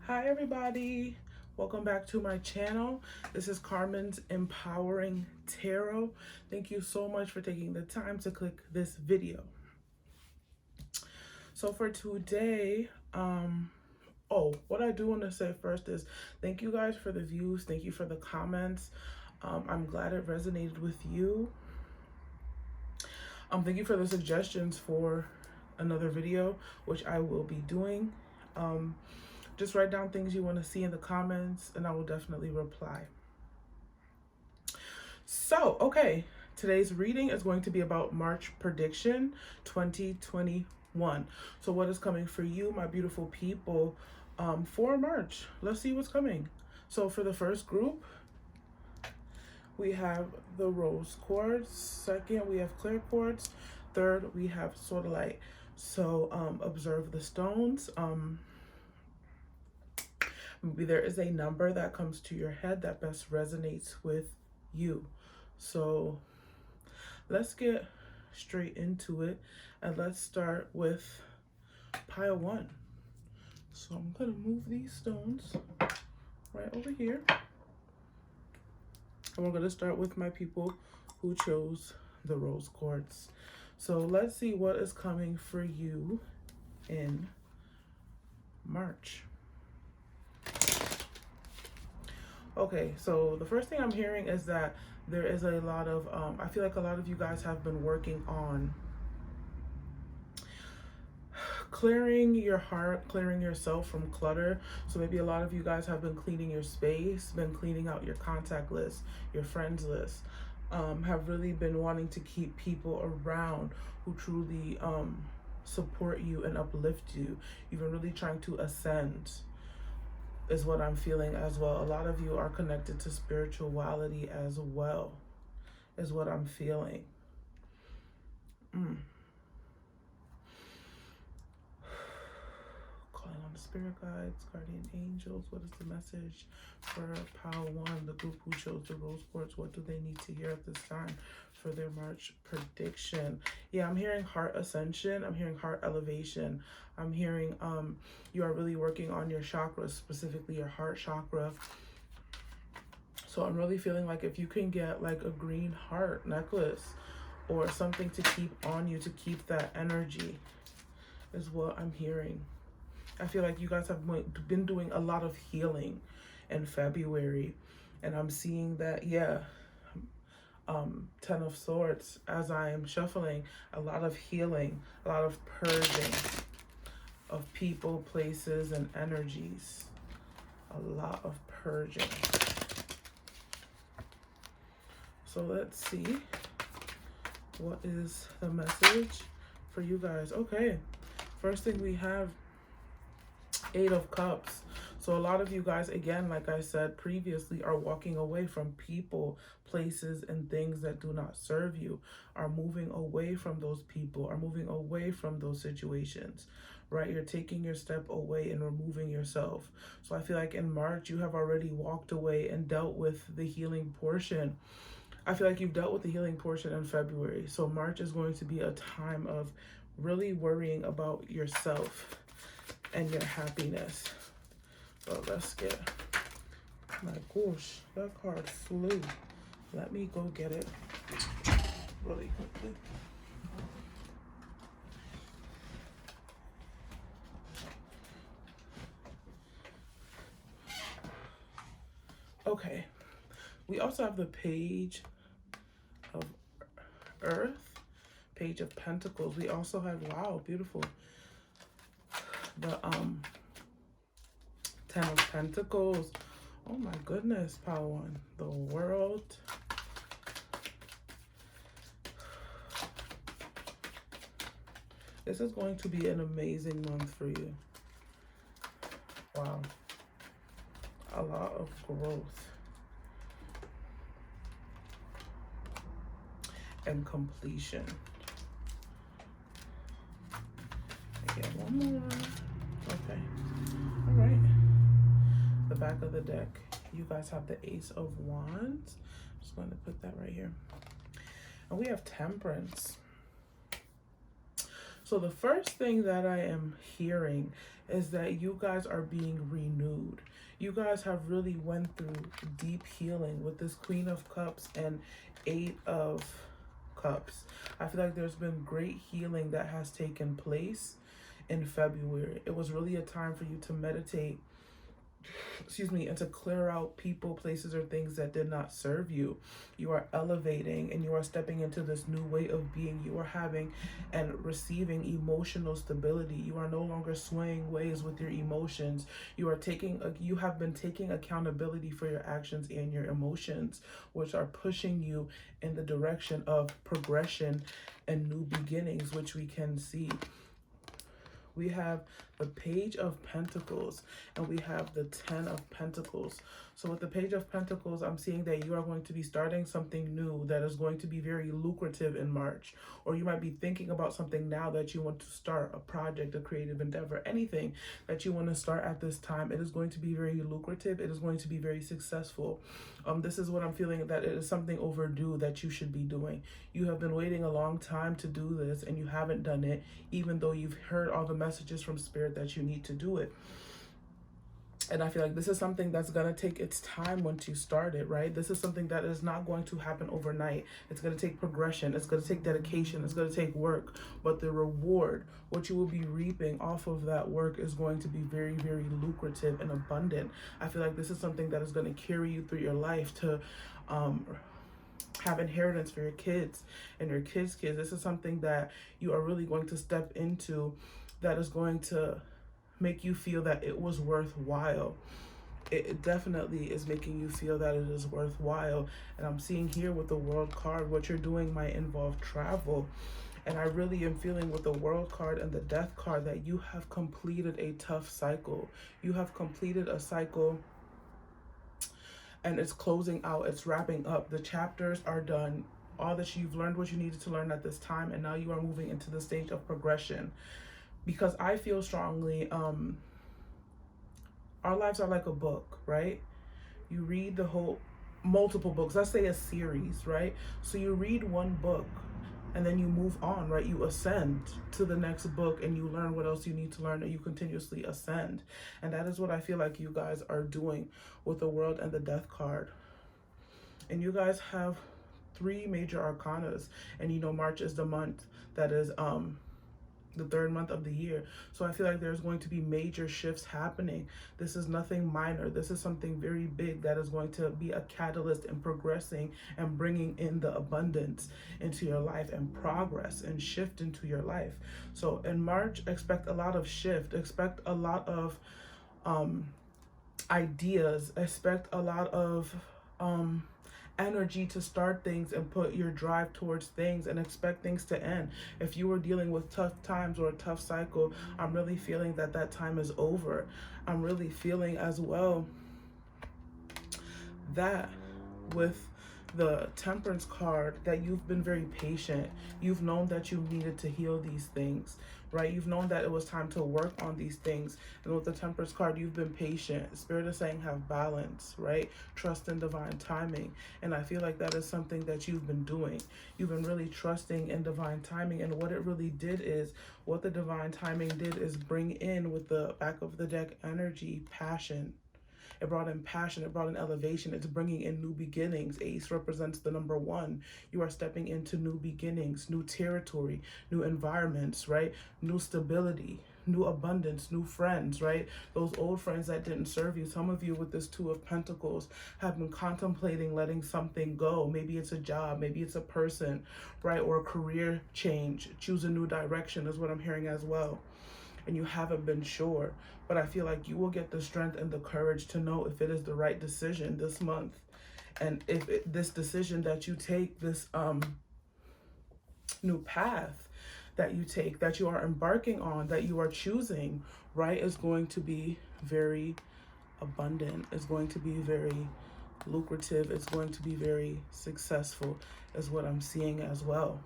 Hi everybody, welcome back to my channel. This is Carmen's Empowering Tarot. Thank you so much for taking the time to click this video. So for today, what I do want to say first is thank you guys for the views. Thank you for the comments. I'm glad it resonated with you. Thank you for the suggestions for another video, which I will be doing. Just write down things you want to see in the comments and I will definitely reply. So, okay, today's reading is going to be about March prediction 2021. So what is coming for you, my beautiful people, for March? Let's see what's coming. So for the first group, we have the rose quartz. Second, we have clear quartz. Third, we have sodalite. So observe the stones. Maybe there is a number that comes to your head that best resonates with you. So let's get straight into it and let's start with pile 1. So I'm going to move these stones right over here. And we're going to start with my people who chose the rose quartz. So let's see what is coming for you in March. Okay, so the first thing I'm hearing is that there is a lot of, I feel like a lot of you guys have been working on clearing your heart, clearing yourself from clutter. So maybe a lot of you guys have been cleaning your space, been cleaning out your contact list, your friends list, have really been wanting to keep people around who truly support you and uplift you. You've been really trying to ascend, is what I'm feeling as well. A lot of you are connected to spirituality as well, is what I'm feeling. Calling on the spirit guides, guardian angels. What is the message for pile 1, the group who chose the rose quartz? What do they need to hear at this time for their March prediction? Yeah, I'm hearing heart ascension. I'm hearing heart elevation. I'm hearing you are really working on your chakras, specifically your heart chakra. So I'm really feeling like if you can get like a green heart necklace or something to keep on you, to keep that energy, is what I'm hearing. I feel like you guys have been doing a lot of healing in February, and I'm seeing that, yeah, 10 of Swords, as I am shuffling, a lot of healing, a lot of purging of people, places, and energies. A lot of purging. So let's see, what is the message for you guys? Okay, first thing we have 8 of Cups. So a lot of you guys, again, like I said previously, are walking away from people, places, and things that do not serve you, are moving away from those people, are moving away from those situations, right? You're taking your step away and removing yourself. So I feel like in March, you have already walked away and dealt with the healing portion. I feel like you've dealt with the healing portion in February. So March is going to be a time of really worrying about yourself and your happiness. So let's get, my gosh, that card flew. Let me go get it really quickly. Okay, we also have the Page of Earth, Page of Pentacles. We also have, wow, beautiful, the 10 of Pentacles. Oh my goodness, pile 1, the World. This is going to be an amazing month for you. Wow. A lot of growth and completion. Again, one more. Okay. All right. The back of the deck, you guys have the Ace of Wands. I'm just going to put that right here. And we have Temperance. So the first thing that I am hearing is that you guys are being renewed. You guys have really went through deep healing with this Queen of Cups and Eight of Cups. I feel like there's been great healing that has taken place in February. It was really a time for you to meditate, and to clear out people, places, or things that did not serve you. You are elevating and you are stepping into this new way of being. You are having and receiving emotional stability. You are no longer swaying ways with your emotions. You have been taking accountability for your actions and your emotions, which are pushing you in the direction of progression and new beginnings, which we can see. We have the Page of Pentacles and we have the 10 of Pentacles. So with the Page of Pentacles, I'm seeing that you are going to be starting something new that is going to be very lucrative in March. Or you might be thinking about something now that you want to start, a project, a creative endeavor, anything that you want to start at this time. It is going to be very lucrative. It is going to be very successful. This is what I'm feeling, that it is something overdue that you should be doing. You have been waiting a long time to do this and you haven't done it, even though you've heard all the messages from Spirit that you need to do it. And I feel like this is something that's going to take its time once you start it, right? This is something that is not going to happen overnight. It's going to take progression. It's going to take dedication. It's going to take work. But the reward, what you will be reaping off of that work, is going to be very, very lucrative and abundant. I feel like this is something that is going to carry you through your life to have inheritance for your kids and your kids' kids. This is something that you are really going to step into that is going to make you feel that it was worthwhile. It definitely is making you feel that it is worthwhile. And I'm seeing here with the World card, what you're doing might involve travel. And I really am feeling with the World card and the Death card that you have completed a tough cycle. You have completed a cycle and it's closing out, it's wrapping up. The chapters are done. All that you've learned what you needed to learn at this time, and now you are moving into the stage of progression. Because I feel strongly, our lives are like a book, right? You read multiple books, let's say a series, right? So you read one book and then you move on, right? You ascend to the next book and you learn what else you need to learn, and you continuously ascend. And that is what I feel like you guys are doing with the World and the Death card. And you guys have 3 major arcanas, and March is the month that is the 3rd month of the year. So I feel like there's going to be major shifts happening. This is nothing minor. This is something very big that is going to be a catalyst in progressing and bringing in the abundance into your life and progress and shift into your life. So in March, expect a lot of shift. Expect a lot of ideas. Expect a lot of energy to start things and put your drive towards things, and expect things to end. If you were dealing with tough times or a tough cycle, I'm really feeling that time is over. I'm really feeling as well that with the Temperance card, that you've been very patient. You've known that you needed to heal these things, right? You've known that it was time to work on these things. And with the Temperance card, you've been patient. Spirit is saying have balance, right? Trust in divine timing. And I feel like that is something that you've been doing. You've been really trusting in divine timing. And what the divine timing did is bring in, with the back of the deck energy, passion. It brought in passion. It brought in elevation. It's bringing in new beginnings. Ace represents the number 1. You are stepping into new beginnings, new territory, new environments, right? New stability, new abundance, new friends, right? Those old friends that didn't serve you. Some of you with this 2 of Pentacles have been contemplating letting something go. Maybe it's a job, maybe it's a person, right? Or a career change. Choose a new direction is what I'm hearing as well. And you haven't been sure, but I feel like you will get the strength and the courage to know if it is the right decision this month. And if this decision that you take, this new path that you take, that you are embarking on, that you are choosing, right, is going to be very abundant. It's going to be very lucrative. It's going to be very successful, is what I'm seeing as well.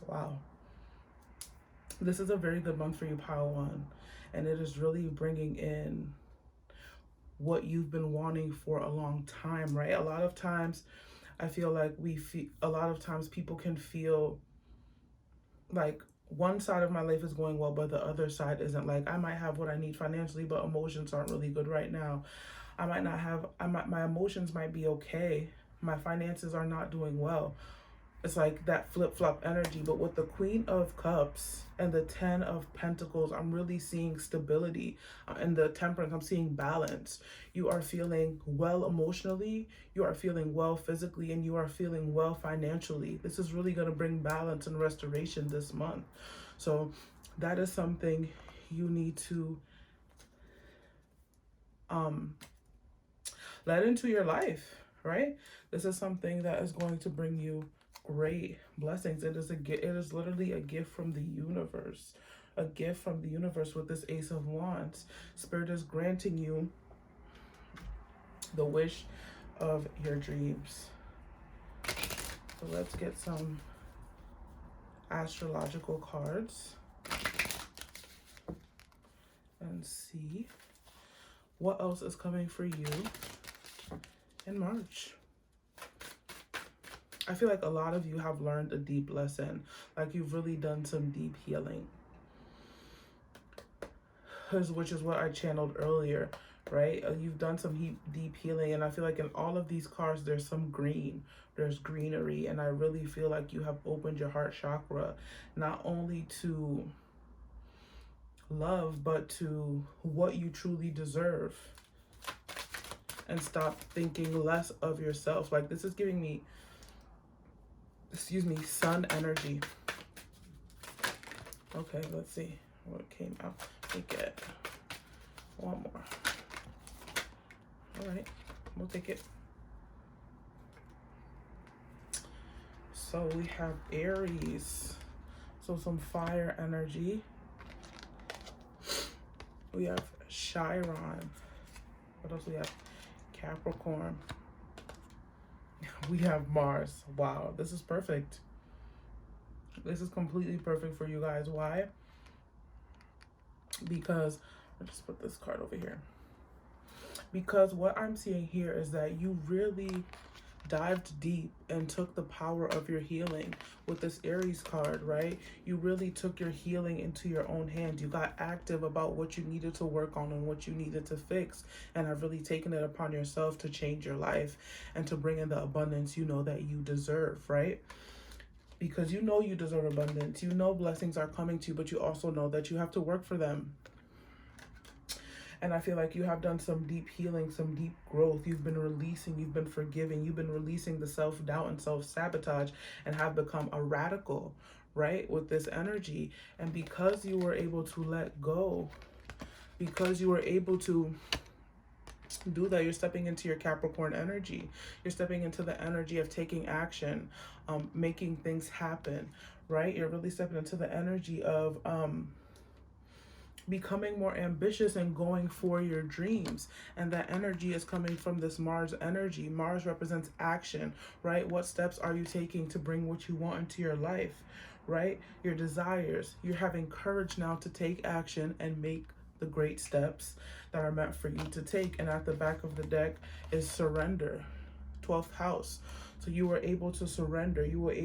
Wow. This is a very good month for you, Pile 1. And it is really bringing in what you've been wanting for a long time, right? A lot of times, I feel like a lot of times people can feel like one side of my life is going well, but the other side isn't. Like, I might have what I need financially, but emotions aren't really good right now. I might not have, my emotions might be okay. My finances are not doing well. It's like that flip-flop energy. But with the Queen of Cups and the Ten of Pentacles, I'm really seeing stability. And the Temperance, I'm seeing balance. You are feeling well emotionally, you are feeling well physically, and you are feeling well financially. This is really going to bring balance and restoration this month. So that is something you need to let into your life, right? This is something that is going to bring you great blessings. It is literally a gift from the universe. A gift from the universe with this Ace of Wands. Spirit is granting you the wish of your dreams. So let's get some astrological cards and see what else is coming for you in March. I feel like a lot of you have learned a deep lesson. Like, you've really done some deep healing. Which is what I channeled earlier, right? You've done some deep healing. And I feel like in all of these cards, there's some green. There's greenery. And I really feel like you have opened your heart chakra, not only to love, but to what you truly deserve. And stop thinking less of yourself. Like, this is giving me, excuse me, sun energy. Okay, let's see what came out. Let me get one more. All right, we'll take it. So we have Aries. So some fire energy. We have Chiron. What else we have? Capricorn. We have Mars. Wow, this is perfect. This is completely perfect for you guys. Why? Because, I'll just put this card over here. Because what I'm seeing here is that you really dived deep and took the power of your healing with this Aries card, right? You really took your healing into your own hands. You got active about what you needed to work on and what you needed to fix, and have really taken it upon yourself to change your life and to bring in the abundance you know that you deserve, right? Because you know you deserve abundance. You know blessings are coming to you, but you also know that you have to work for them. And I feel like you have done some deep healing, some deep growth. You've been releasing, you've been forgiving, you've been releasing the self-doubt and self-sabotage, and have become a radical, right, with this energy. And because you were able to let go, because you were able to do that, you're stepping into your Capricorn energy. You're stepping into the energy of taking action, making things happen, right? You're really stepping into the energy of becoming more ambitious and going for your dreams. And that energy is coming from this Mars energy. Mars represents action, right? What steps are you taking to bring what you want into your life, right? Your desires. You're having courage now to take action and make the great steps that are meant for you to take. And at the back of the deck is surrender, 12th house. So you were able to surrender. You were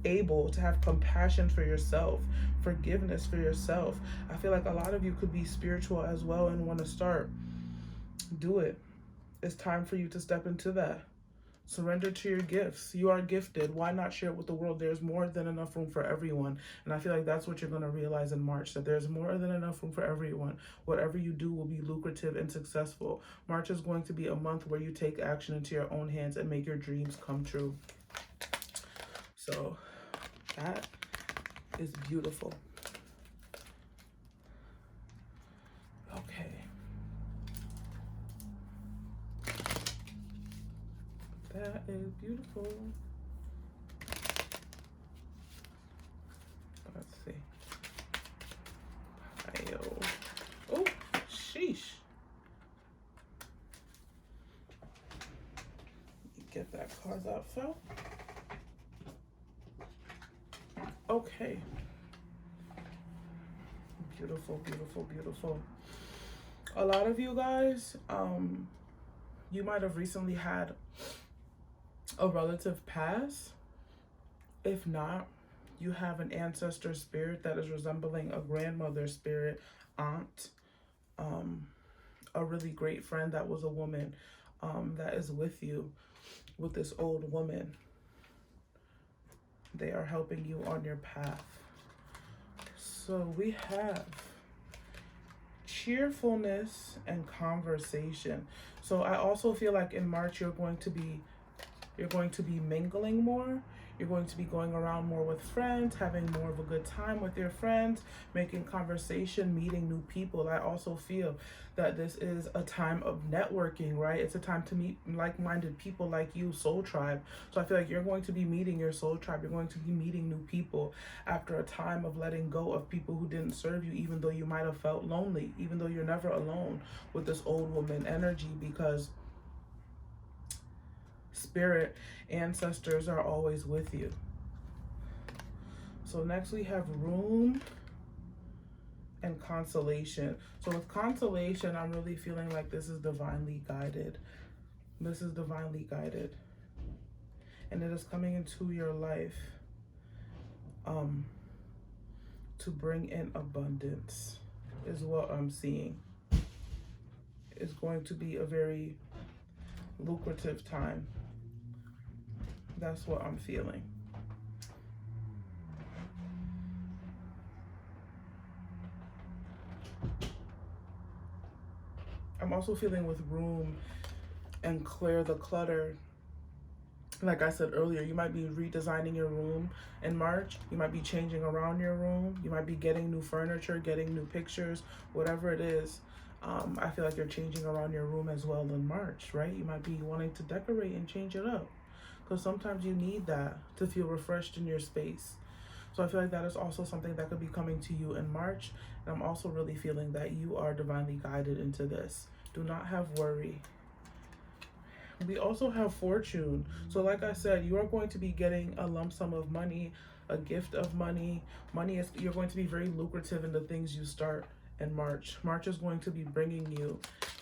able to have compassion for yourself, forgiveness for yourself. I feel like a lot of you could be spiritual as well and want to start. Do it. It's time for you to step into that. Surrender to your gifts. You are gifted. Why not share it with the world? There's more than enough room for everyone. And I feel like that's what you're going to realize in March, that there's more than enough room for everyone. Whatever you do will be lucrative and successful. March is going to be a month where you take action into your own hands and make your dreams come true. So that is beautiful. Okay. That is beautiful. Let's see. Oh, sheesh. Get that card out, Phil. Okay. Beautiful, beautiful, beautiful. A lot of you guys, you might have recently had a relative pass. If not, You have an ancestor spirit that is resembling a grandmother spirit, aunt, a really great friend that was a woman, that is with you, with this old woman. They are helping you on your path. So we have cheerfulness and conversation. So I also feel like in March you're going to be mingling more. You're going to be going around more with friends, having more of a good time with your friends, making conversation, meeting new people. I also feel that this is a time of networking, right? It's a time to meet like-minded people like you, soul tribe. So I feel like you're going to be meeting your soul tribe. You're going to be meeting new people after a time of letting go of people who didn't serve you, even though you might have felt lonely, even though you're never alone with this old woman energy, because spirit ancestors are always with you. So next we have room and consolation. So with consolation, I'm really feeling like this is divinely guided. This is divinely guided. And it is coming into your life to bring in abundance, is what I'm seeing. It's going to be a very lucrative time. That's what I'm feeling. I'm also feeling with room and clear the clutter. Like I said earlier, you might be redesigning your room in March. You might be changing around your room. You might be getting new furniture, getting new pictures, whatever it is. I feel like you're changing around your room as well in March, right? You might be wanting to decorate and change it up, because sometimes you need that to feel refreshed in your space. So I feel like that is also something that could be coming to you in March. And I'm also really feeling that you are divinely guided into this. Do not have worry. We also have fortune. So like I said, you are going to be getting a lump sum of money, a gift of money. You're going to be very lucrative in the things you start in March. March is going to be bringing you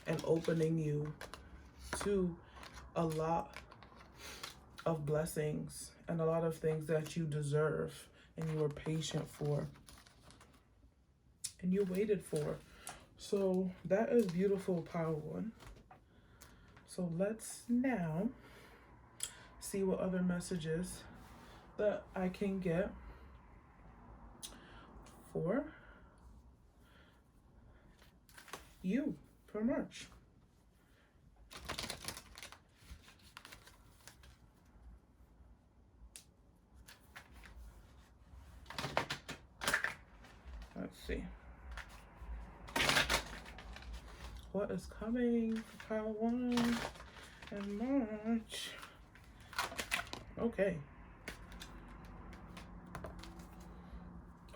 and opening you to a lot of blessings and a lot of things that you deserve and you were patient for and you waited for. So that is beautiful, Power One. So let's now see what other messages that I can get for you for March. Let's see. What is coming for Pile 1 in March? Okay.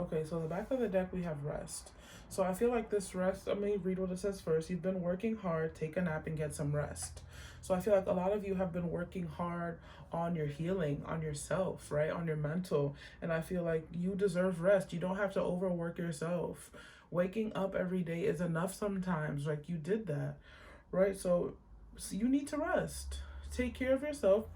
Okay, so the back of the deck we have rest. So I feel like this rest, let me read what it says first. You've been working hard, take a nap and get some rest. So I feel like a lot of you have been working hard on your healing, on yourself, right? On your mental. And I feel like you deserve rest. You don't have to overwork yourself. Waking up every day is enough sometimes. Like, you did that, right? So you need to rest. Take care of yourself.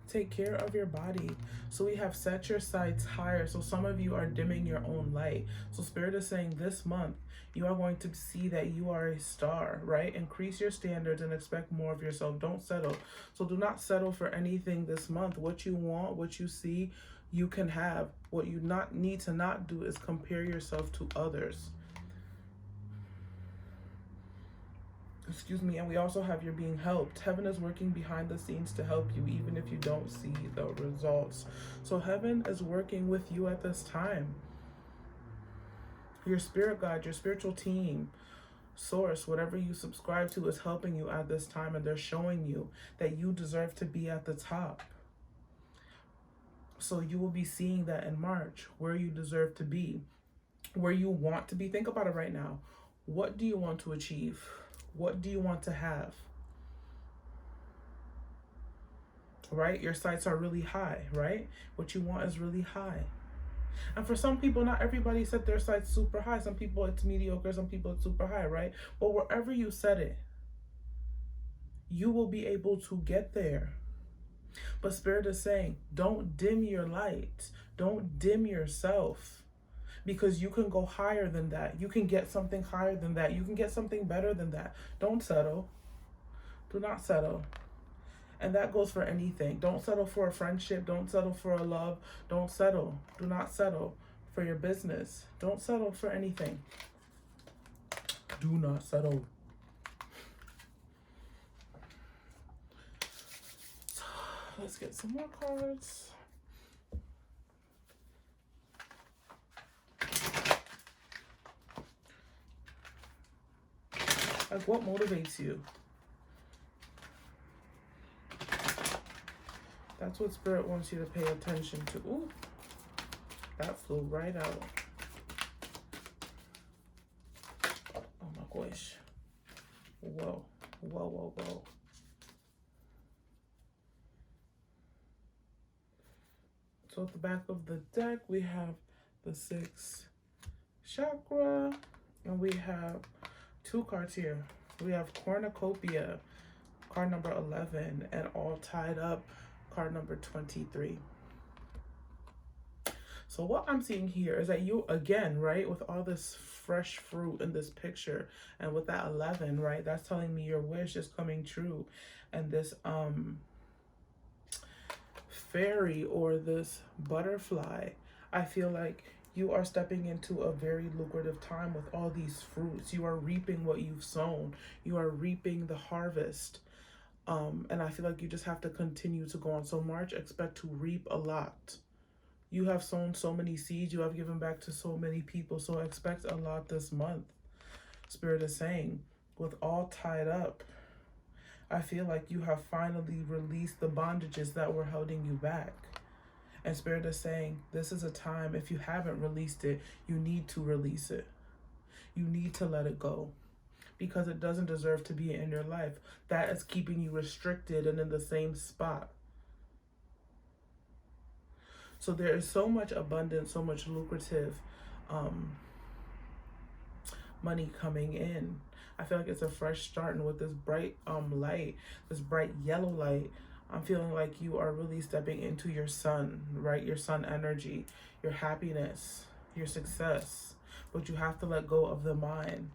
Take care of your body. So we have set your sights higher. So some of you are dimming your own light. So Spirit is saying this month, you are going to see that you are a star, right? Increase your standards and expect more of yourself. Don't settle. So do not settle for anything this month. What you want, what you see, you can have. What you need to not do is compare yourself to others. Excuse me. And we also have you're being helped. Heaven is working behind the scenes to help you, even if you don't see the results. So heaven is working with you at this time. Your spirit guide, your spiritual team, source, whatever you subscribe to is helping you at this time, and they're showing you that you deserve to be at the top. So you will be seeing that in March, where you deserve to be, where you want to be. Think about it right now. What do you want to achieve? What do you want to have? Right? Your sights are really high, right? What you want is really high. And for some people, not everybody set their sights super high. Some people it's mediocre, some people it's super high, right? But wherever you set it, you will be able to get there. But Spirit is saying, don't dim your light. Don't dim yourself, because you can go higher than that. You can get something higher than that. You can get something better than that. Don't settle. Do not settle. And that goes for anything. Don't settle for a friendship. Don't settle for a love. Don't settle. Do not settle for your business. Don't settle for anything. Do not settle. Let's get some more cards. Like, what motivates you? That's what Spirit wants you to pay attention to. Ooh, that flew right out. Oh my gosh. Whoa, whoa, whoa, whoa. So at the back of the deck, we have the 6th chakra, and we have 2 cards here. We have Cornucopia, card number 11, and All Tied Up, card number 23. So what I'm seeing here is that you, again, right, with all this fresh fruit in this picture, and with that 11, right, that's telling me your wish is coming true. And this fairy or this butterfly, I feel like you are stepping into a very lucrative time with all these fruits. You are reaping what you've sown. You are reaping the harvest. And I feel like you just have to continue to go on. So March, expect to reap a lot. You have sown so many seeds. You have given back to so many people. So expect a lot this month. Spirit is saying, with All Tied Up, I feel like you have finally released the bondages that were holding you back. And Spirit is saying, this is a time, if you haven't released it, you need to release it. You need to let it go, because it doesn't deserve to be in your life. That is keeping you restricted and in the same spot. So there is so much abundance, so much lucrative money coming in. I feel like it's a fresh start, and with this bright light, this bright yellow light, I'm feeling like you are really stepping into your sun, right? Your sun energy, your happiness, your success. But you have to let go of the mind.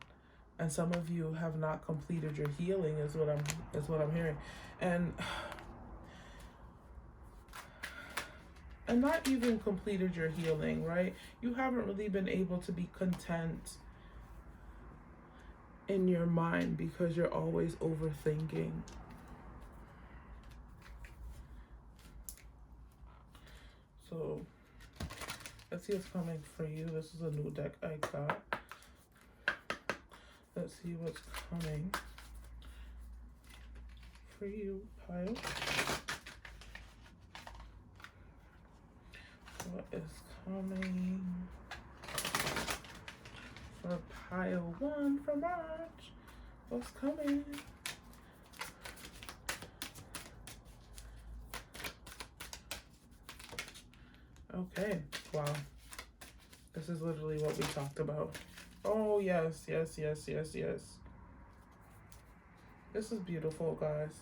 And some of you have not completed your healing, is what I'm hearing. And not even completed your healing, right? You haven't really been able to be content in your mind because you're always overthinking. So let's see what's coming for you. This is a new deck I got. Let's see what's coming for you, pile. What is coming for pile 1 for March? What's coming? Okay, wow. This is literally what we talked about. Oh, yes, yes, yes, yes, yes. This is beautiful, guys.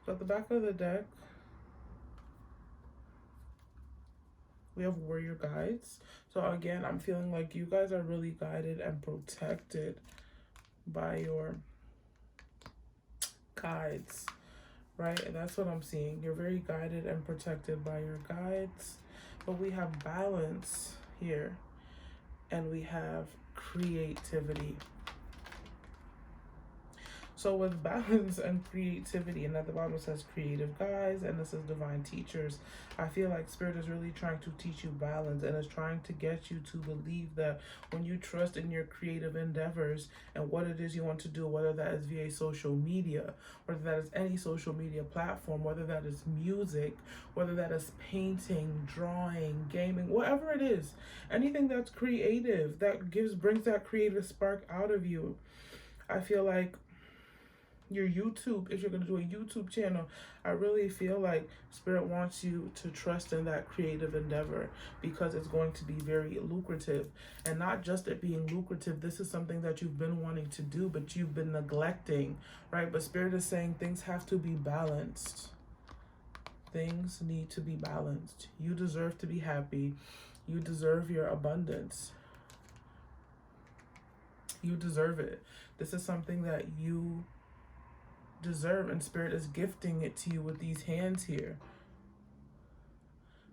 So at the back of the deck, we have warrior guides. So again, I'm feeling like you guys are really guided and protected by your guides, right? And that's what I'm seeing. You're very guided and protected by your guides. But we have balance here, and we have creativity. So with balance and creativity, and at the bottom it says creative guides, and this is divine teachers. I feel like Spirit is really trying to teach you balance, and is trying to get you to believe that when you trust in your creative endeavors and what it is you want to do, whether that is via social media, whether that is any social media platform, whether that is music, whether that is painting, drawing, gaming, whatever it is, anything that's creative, that brings that creative spark out of you. I feel like your YouTube, if you're going to do a YouTube channel, I really feel like Spirit wants you to trust in that creative endeavor, because it's going to be very lucrative. And not just it being lucrative, this is something that you've been wanting to do, but you've been neglecting, right? But Spirit is saying things have to be balanced. Things need to be balanced. You deserve to be happy. You deserve your abundance. You deserve it. This is something that you deserve, and Spirit is gifting it to you with these hands here.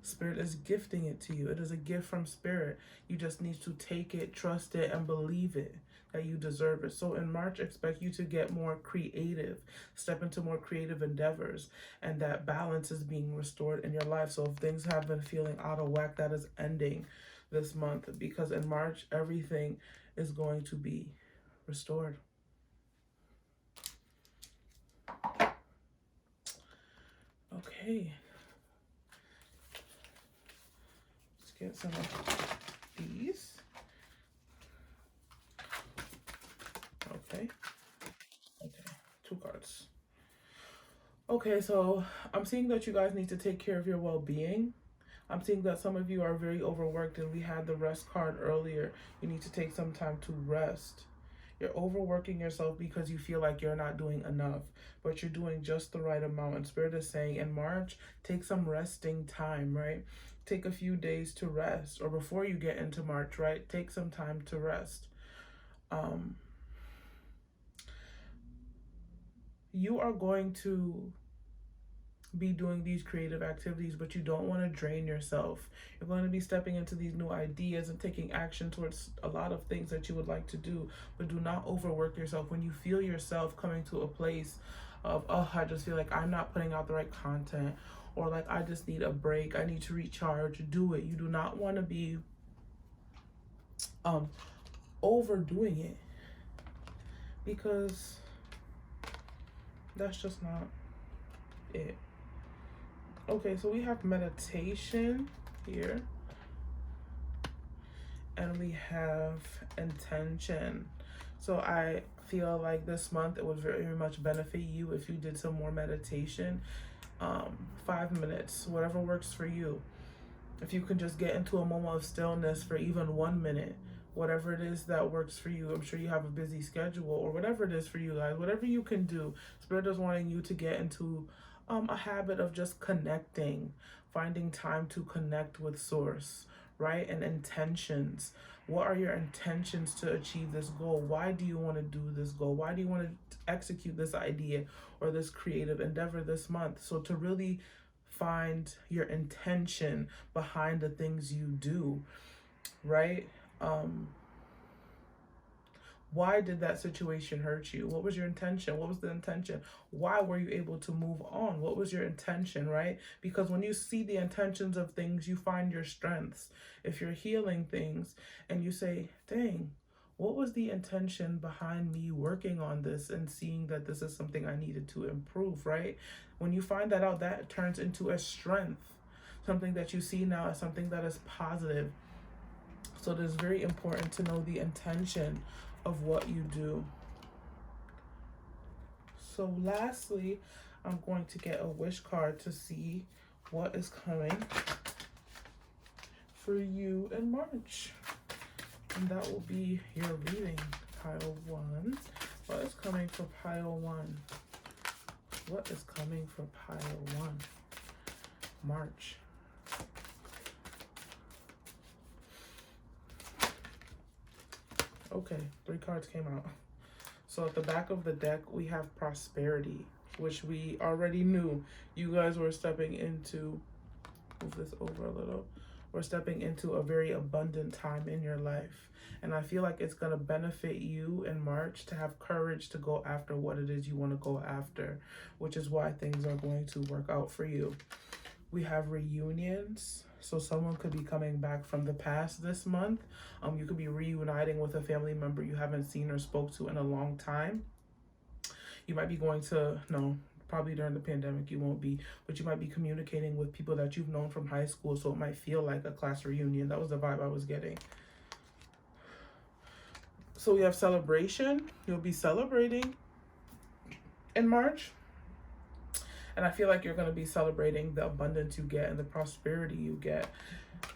Spirit is gifting it to you. It is a gift from Spirit. You just need to take it, trust it, and believe it, that you deserve it. So in March, expect you to get more creative, step into more creative endeavors, and that balance is being restored in your life. So if things have been feeling out of whack, that is ending this month, because in March, everything is going to be restored. Okay. Let's get some of these. Okay. Okay. 2 cards. Okay, so I'm seeing that you guys need to take care of your well-being. I'm seeing that some of you are very overworked, and we had the rest card earlier. You need to take some time to rest. You're overworking yourself because you feel like you're not doing enough, but you're doing just the right amount. And Spirit is saying in March, take some resting time, right? Take a few days to rest, or before you get into March, right? Take some time to rest. You are going to be doing these creative activities, but you don't want to drain yourself. You're going to be stepping into these new ideas and taking action towards a lot of things that you would like to do, but do not overwork yourself. When you feel yourself coming to a place of, oh, I just feel like I'm not putting out the right content, or like I just need a break, I need to recharge, do it. You do not want to be overdoing it, because that's just not it. Okay, so we have meditation here, and we have intention. So I feel like this month it would very much benefit you if you did some more meditation. 5 minutes, whatever works for you. If you can just get into a moment of stillness for even 1 minute, whatever it is that works for you. I'm sure you have a busy schedule, or whatever it is for you guys, whatever you can do. Spirit is wanting you to get into a habit of just connecting, finding time to connect with Source, right? And intentions. What are your intentions to achieve this goal? Why do you want to do this goal? Why do you want to execute this idea or this creative endeavor this month? So to really find your intention behind the things you do, right? Why did that situation hurt you? What was your intention? What was the intention? Why were you able to move on? What was your intention, right? Because when you see the intentions of things, you find your strengths. If you're healing things and you say, dang, what was the intention behind me working on this and seeing that this is something I needed to improve, right? When you find that out, that turns into a strength, something that you see now as something that is positive. So it is very important to know the intention of what you do. So lastly, I'm going to get a wish card to see what is coming for you in March. And that will be your reading, pile 1. What is coming for pile 1? What is coming for pile 1? March. Okay, 3 cards came out. So at the back of the deck, we have prosperity, which we already knew you guys were stepping into. Move this over a little. We're stepping into a very abundant time in your life. And I feel like it's going to benefit you in March to have courage to go after what it is you want to go after, which is why things are going to work out for you. We have reunions. So someone could be coming back from the past this month. You could be reuniting with a family member you haven't seen or spoke to in a long time. You might be going to, no, probably during the pandemic you won't be, but you might be communicating with people that you've known from high school, so it might feel like a class reunion. That was the vibe I was getting. So we have celebration. You'll be celebrating in March. And I feel like you're going to be celebrating the abundance you get and the prosperity you get.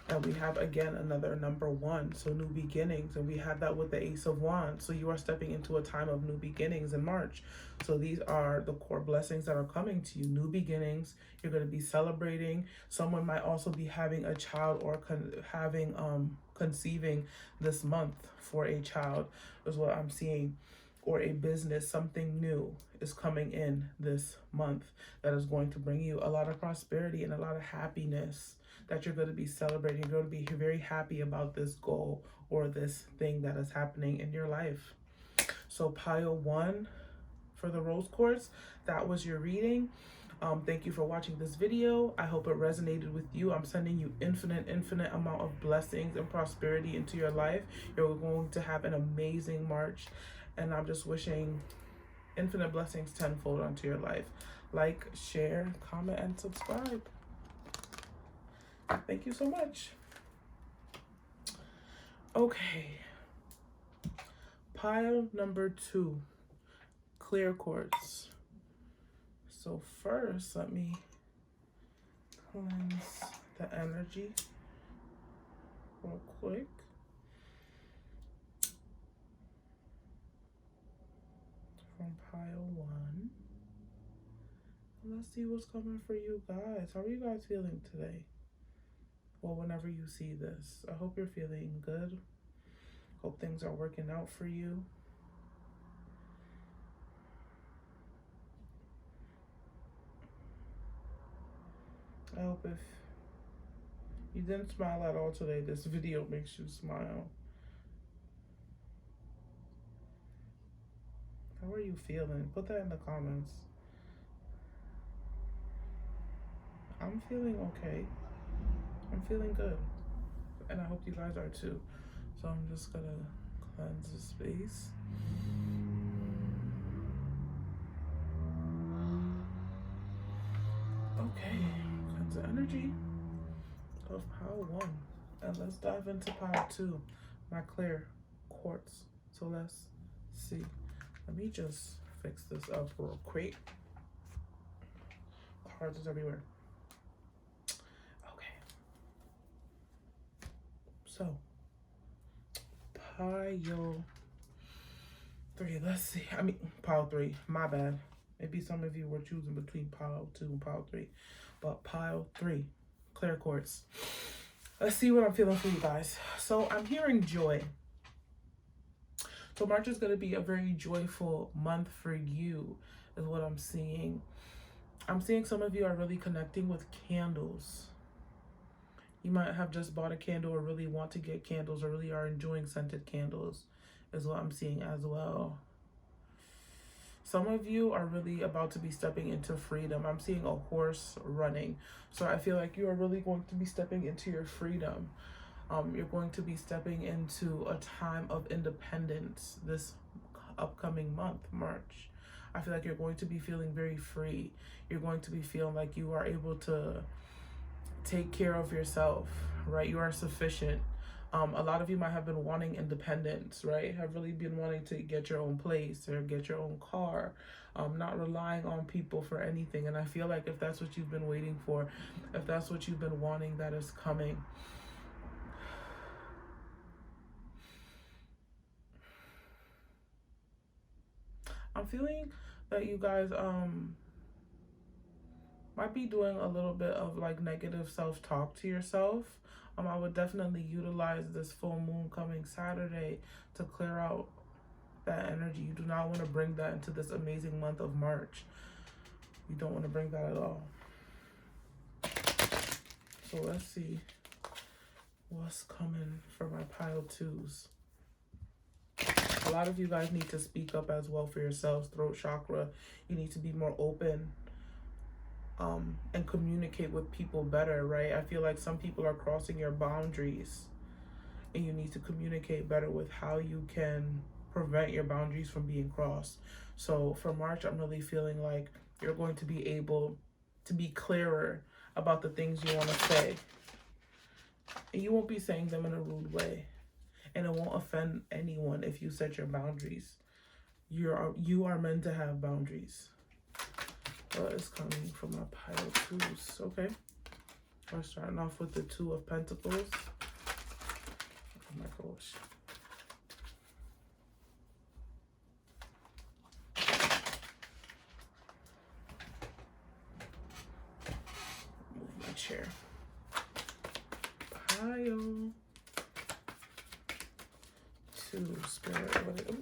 And we have, again, another number 1, so new beginnings. And we had that with the Ace of Wands. So you are stepping into a time of new beginnings in March. So these are the core blessings that are coming to you. New beginnings. You're going to be celebrating. Someone might also be having a child or conceiving this month for a child is what I'm seeing. Or a business, something new is coming in this month that is going to bring you a lot of prosperity and a lot of happiness that you're going to be celebrating. You're going to be very happy about this goal or this thing that is happening in your life. So pile 1 for the rose quartz, that was your reading. Thank you for watching this video. I hope it resonated with you. I'm sending you infinite amount of blessings and prosperity into your life. You're going to have an amazing March. And I'm just wishing infinite blessings tenfold onto your life. Like, share, comment, and subscribe. Thank you so much. Okay. Pile number 2, clear quartz. So first, let me cleanse the energy real quick. From pile 1. Let's see what's coming for you guys. How are you guys feeling today? Well, whenever you see this, I hope you're feeling good. Hope things are working out for you. I hope if you didn't smile at all today, this video makes you smile. How are you feeling? Put that in the comments. I'm feeling okay. I'm feeling good. And I hope you guys are too. So I'm just gonna cleanse the space. Okay, cleanse the energy of pile 1. And let's dive into pile 2, my clear quartz. So let's see. Let me just fix this up real quick. Cards is everywhere. Okay. So, pile 3. Let's see. Pile 3. My bad. Maybe some of you were choosing between pile 2 and pile 3. But pile 3, clear quartz. Let's see what I'm feeling for you guys. So, I'm hearing joy. So March is going to be a very joyful month for you, is what I'm seeing. I'm seeing some of you are really connecting with candles. You might have just bought a candle or really want to get candles or really are enjoying scented candles, is what I'm seeing as well. Some of you are really about to be stepping into freedom. I'm seeing a horse running. So I feel like you are really going to be stepping into your freedom. You're going to be stepping into a time of independence this upcoming month, March. I feel like you're going to be feeling very free. You're going to be feeling like you are able to take care of yourself, right? You are sufficient. A lot of you might have been wanting independence, right? Have really been wanting to get your own place or get your own car, not relying on people for anything. And I feel like if that's what you've been waiting for, if that's what you've been wanting, that is coming. I'm feeling that you guys might be doing a little bit of like negative self-talk to yourself. I would definitely utilize this full moon coming Saturday to clear out that energy. You do not want to bring that into this amazing month of March. You don't want to bring that at all. So let's see what's coming for my pile 2s. A lot of you guys need to speak up as well for yourselves. Throat chakra. You need to be more open and communicate with people better, right? I feel like some people are crossing your boundaries and you need to communicate better with how you can prevent your boundaries from being crossed. So for March, I'm really feeling like you're going to be able to be clearer about the things you want to say. And you won't be saying them in a rude way. And it won't offend anyone if you set your boundaries. You are meant to have boundaries. What is coming from my pile of twos? Okay. We're starting off with the Two of Pentacles. Oh my gosh. Move my chair. Pile. Two, Spirit. What it,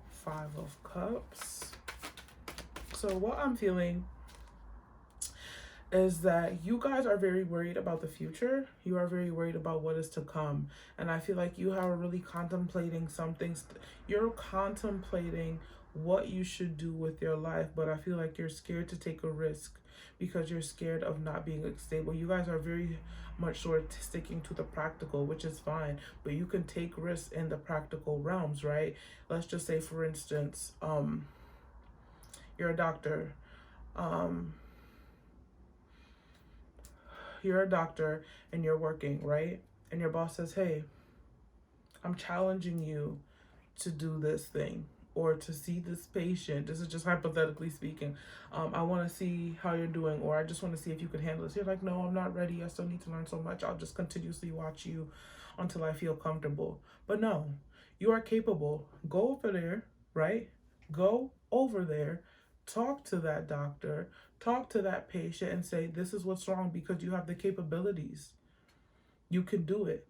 Five of Cups. So what I'm feeling is that you guys are very worried about the future. You are very worried about what is to come. And I feel like you are really contemplating something. You're contemplating what you should do with your life, but I feel like you're scared to take a risk because you're scared of not being stable. You guys are very much sort of sticking to the practical, which is fine, but you can take risks in the practical realms, right? Let's just say, for instance, you're a doctor. You're a doctor and you're working, right? And your boss says, hey, I'm challenging you to do this thing or to see this patient. This is just hypothetically speaking. I want to see how you're doing, or I just want to see if you can handle this. You're like, no, I'm not ready. I still need to learn so much. I'll just continuously watch you until I feel comfortable. But no, you are capable. Go over there, right? Go over there, talk to that doctor, talk to that patient and say, this is what's wrong, because you have the capabilities. You can do it.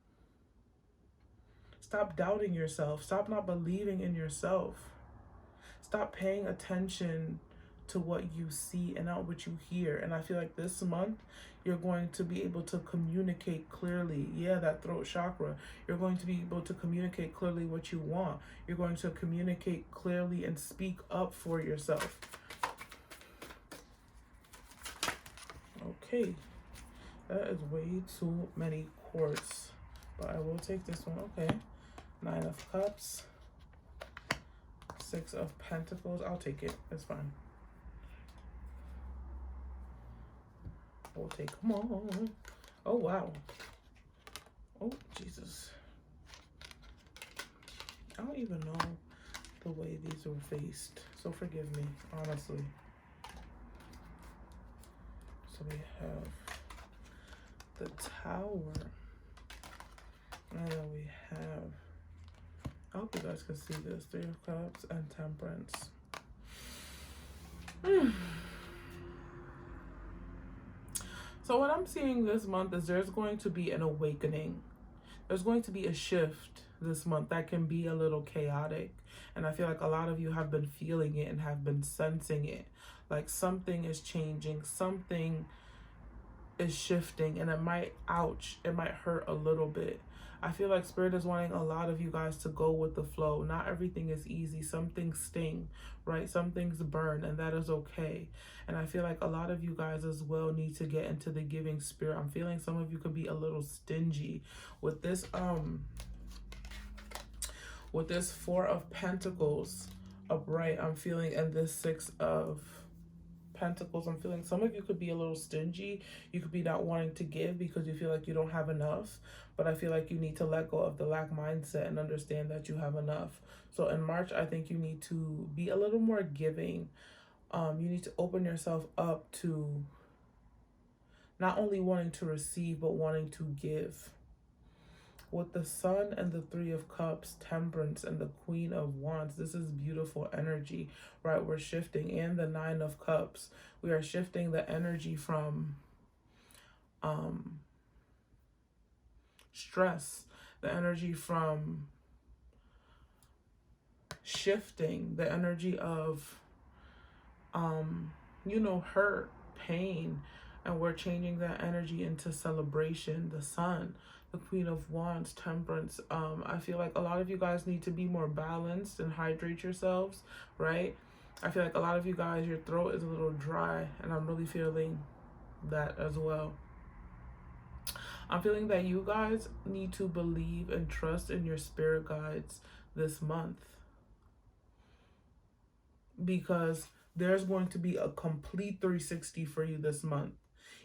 Stop doubting yourself. Stop not believing in yourself. Stop paying attention to what you see and not what you hear. And I feel like this month, you're going to be able to communicate clearly. Yeah, that throat chakra. You're going to be able to communicate clearly what you want. You're going to communicate clearly and speak up for yourself. Okay. That is way too many quartz. But I will take this one. Okay. 9 of Cups. 6 of Pentacles. I'll take it. It's fine. We'll take them all. Oh, wow. Oh, Jesus. I don't even know the way these were faced. So forgive me, honestly. So we have the Tower. And then we have, I hope you guys can see this, 3 of Cups and Temperance. So what I'm seeing this month is there's going to be an awakening. There's going to be a shift this month that can be a little chaotic. And I feel like a lot of you have been feeling it and have been sensing it. Like something is changing, something is shifting, and it might, ouch, it might hurt a little bit. I feel like Spirit is wanting a lot of you guys to go with the flow. Not everything is easy. Some things sting, right? Some things burn, and that is okay. And I feel like a lot of you guys as well need to get into the giving spirit. I'm feeling some of you could be a little stingy with this 4 of Pentacles upright. I'm feeling, and this 6 of Pentacles, I'm feeling some of you could be a little stingy. You could be not wanting to give because you feel like you don't have enough. But I feel like you need to let go of the lack mindset and understand that you have enough. So in March, I think you need to be a little more giving. You need to open yourself up to not only wanting to receive, but wanting to give. With the Sun and the 3 of Cups, Temperance, and the Queen of Wands, this is beautiful energy, right? We're shifting. And the 9 of Cups, we are shifting the energy from stress, the energy from shifting, the energy of, hurt, pain, and we're changing that energy into celebration. The Sun, the Queen of Wands, Temperance. I feel like a lot of you guys need to be more balanced and hydrate yourselves, right? I feel like a lot of you guys, your throat is a little dry, and I'm really feeling that as well. I'm feeling that you guys need to believe and trust in your spirit guides this month, because there's going to be a complete 360 for you this month.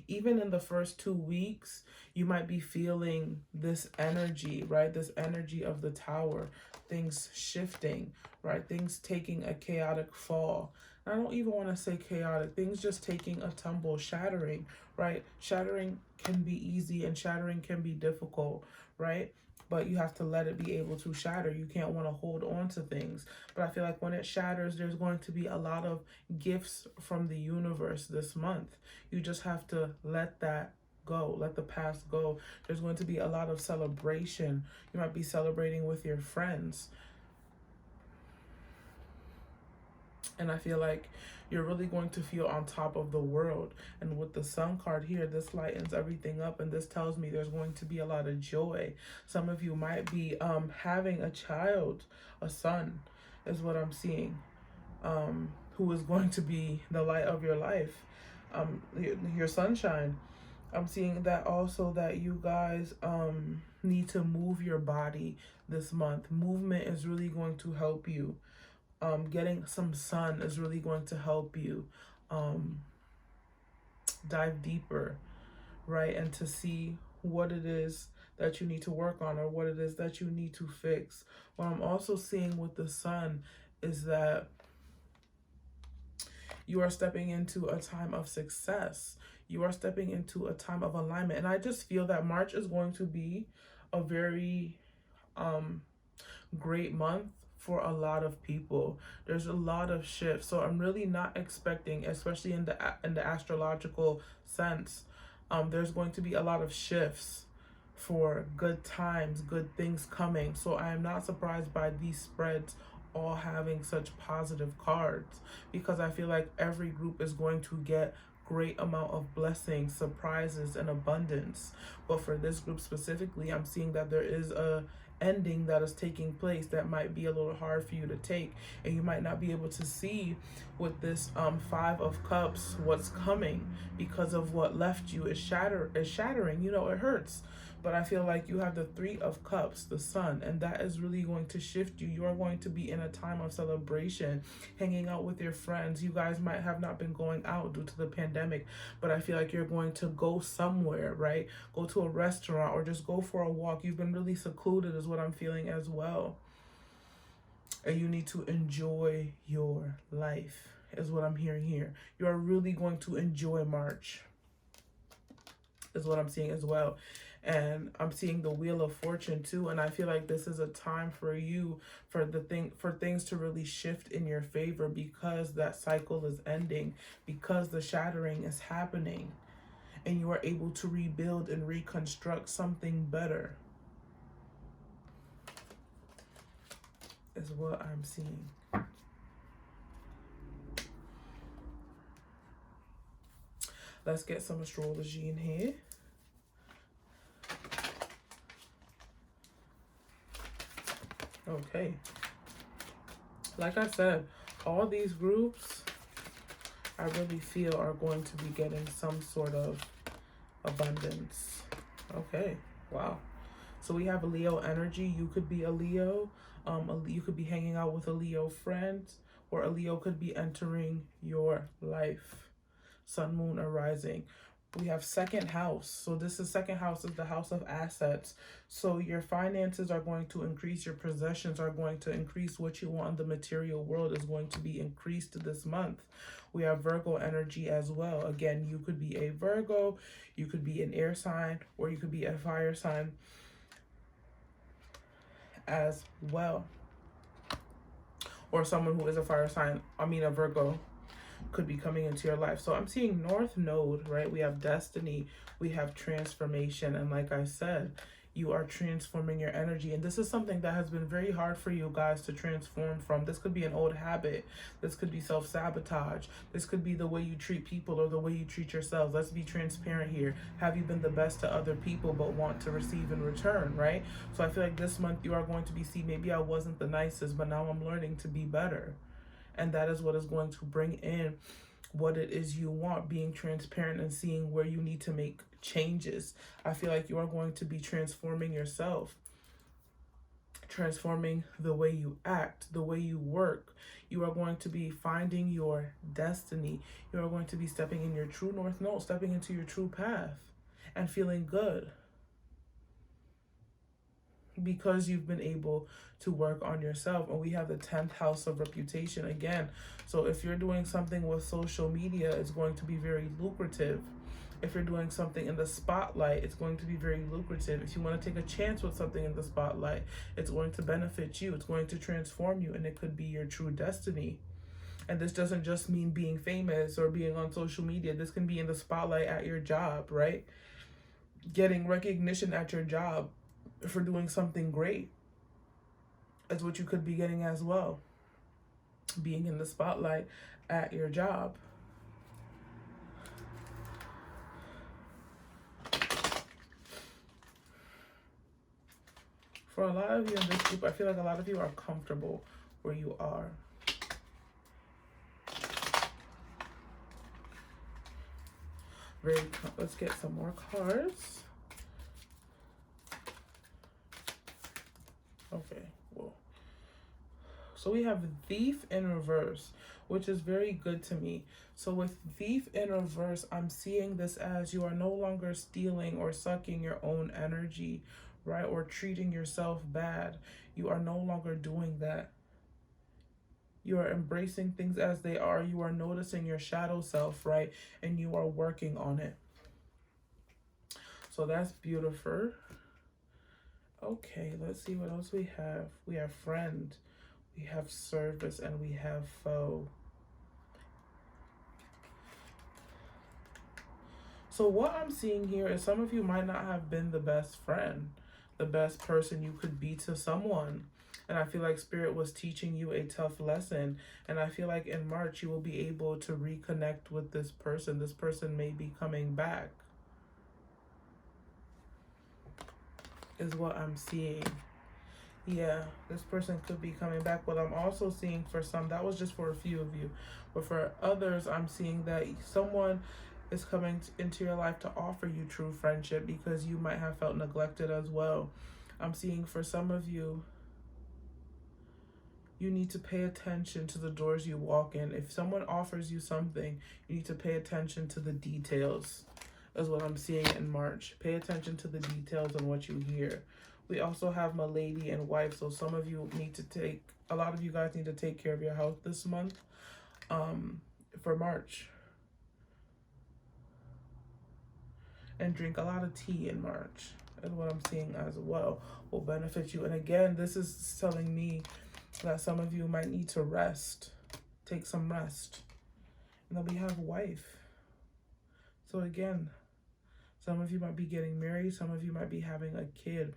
even in the first 2 weeks, you might be feeling this energy, right? This energy of the Tower, things shifting, right? Things taking a chaotic fall. I don't even want to say chaotic, things just taking a tumble, shattering, right? Shattering can be easy and shattering can be difficult, right? But you have to let it be able to shatter. You can't want to hold on to things. But I feel like when it shatters, there's going to be a lot of gifts from the universe this month. You just have to let that go, let the past go. There's going to be a lot of celebration. You might be celebrating with your friends. And I feel like you're really going to feel on top of the world. And with the Sun card here, this lightens everything up. And this tells me there's going to be a lot of joy. Some of you might be having a child, a son, is what I'm seeing, who is going to be the light of your life, your sunshine. I'm seeing that also that you guys need to move your body this month. Movement is really going to help you. Getting some sun is really going to help you dive deeper, right? And to see what it is that you need to work on or what it is that you need to fix. What I'm also seeing with the sun is that you are stepping into a time of success. You are stepping into a time of alignment. And I just feel that March is going to be a very great month for a lot of people. There's a lot of shifts. So I'm really not expecting, especially in the astrological sense, there's going to be a lot of shifts for good times, good things coming. So I am not surprised by these spreads all having such positive cards, because I feel like every group is going to get great amount of blessings, surprises, and abundance. But for this group specifically, I'm seeing that there is a ending that is taking place that might be a little hard for you to take, and you might not be able to see with this 5 of Cups what's coming, because of what left you is shattering. You know, it hurts. But I feel like you have the 3 of Cups, the Sun, and that is really going to shift you. You are going to be in a time of celebration, hanging out with your friends. You guys might have not been going out due to the pandemic, but I feel like you're going to go somewhere, right? Go to a restaurant or just go for a walk. You've been really secluded is what I'm feeling as well. And you need to enjoy your life is what I'm hearing here. You are really going to enjoy March is what I'm seeing as well. And I'm seeing the Wheel of Fortune too, and I feel like this is a time for you for things to really shift in your favor, because that cycle is ending, because the shattering is happening, and you are able to rebuild and reconstruct something better is what I'm seeing. Let's get some astrology in here. Okay, like I said, all these groups I really feel are going to be getting some sort of abundance. Okay, wow. So we have a Leo energy. You could be a Leo. You could be hanging out with a Leo friend, or a Leo could be entering your life. Sun, moon, or rising. We have second house. So this is second house is the house of assets. So your finances are going to increase. Your possessions are going to increase. What you want in the material world is going to be increased this month. We have Virgo energy as well. Again, you could be a Virgo, you could be an air sign, or you could be a fire sign as well. Or someone who is a fire sign, a Virgo, could be coming into your life. So I'm seeing North Node, right? We have destiny, we have transformation, and like I said, you are transforming your energy. And this is something that has been very hard for you guys to transform from. This could be an old habit. This could be self-sabotage. This could be the way you treat people or the way you treat yourselves. Let's be transparent here. Have you been the best to other people but want to receive in return, right? So I feel like this month you are going to be, see, maybe I wasn't the nicest, but now I'm learning to be better. And that is what is going to bring in what it is you want, being transparent and seeing where you need to make changes. I feel like you are going to be transforming yourself. transforming the way you act, the way you work. You are going to be finding your destiny. You are going to be stepping in your true north node, stepping into your true path and feeling good because you've been able to work on yourself. And we have the 10th house of reputation again. So if you're doing something with social media, it's going to be very lucrative. If you're doing something in the spotlight, it's going to be very lucrative. If you want to take a chance with something in the spotlight, it's going to benefit you. It's going to transform you, and it could be your true destiny. And this doesn't just mean being famous or being on social media. This can be in the spotlight at your job, right? Getting recognition at your job for doing something great is what you could be getting as well. Being in the spotlight at your job. For a lot of you in this group, I feel like a lot of you are comfortable where you are. Let's get some more cards. Okay, well. So we have Thief in reverse, which is very good to me. So with Thief in reverse, I'm seeing this as you are no longer stealing or sucking your own energy, right? Or treating yourself bad. You are no longer doing that. You are embracing things as they are. You are noticing your shadow self, right? And you are working on it. So that's beautiful. Okay, let's see what else we have. We have friend, we have service, and we have foe. So what I'm seeing here is some of you might not have been the best friend, the best person you could be to someone. And I feel like Spirit was teaching you a tough lesson. And I feel like in March, you will be able to reconnect with this person. This person may be coming back, is what I'm seeing. Yeah, this person could be coming back. But I'm also seeing for some, that was just for a few of you. But for others, I'm seeing that someone is coming into your life to offer you true friendship because you might have felt neglected as well. I'm seeing for some of you, you need to pay attention to the doors you walk in. If someone offers you something, you need to pay attention to the details, is what I'm seeing in March. Pay attention to the details and what you hear. We also have my lady and wife. So some of you need to take, a lot of you guys need to take care of your health this month for March. And drink a lot of tea in March, is what I'm seeing as well. Will benefit you. And again, this is telling me that some of you might need to rest. Take some rest. And then we have wife. So again, some of you might be getting married. Some of you might be having a kid.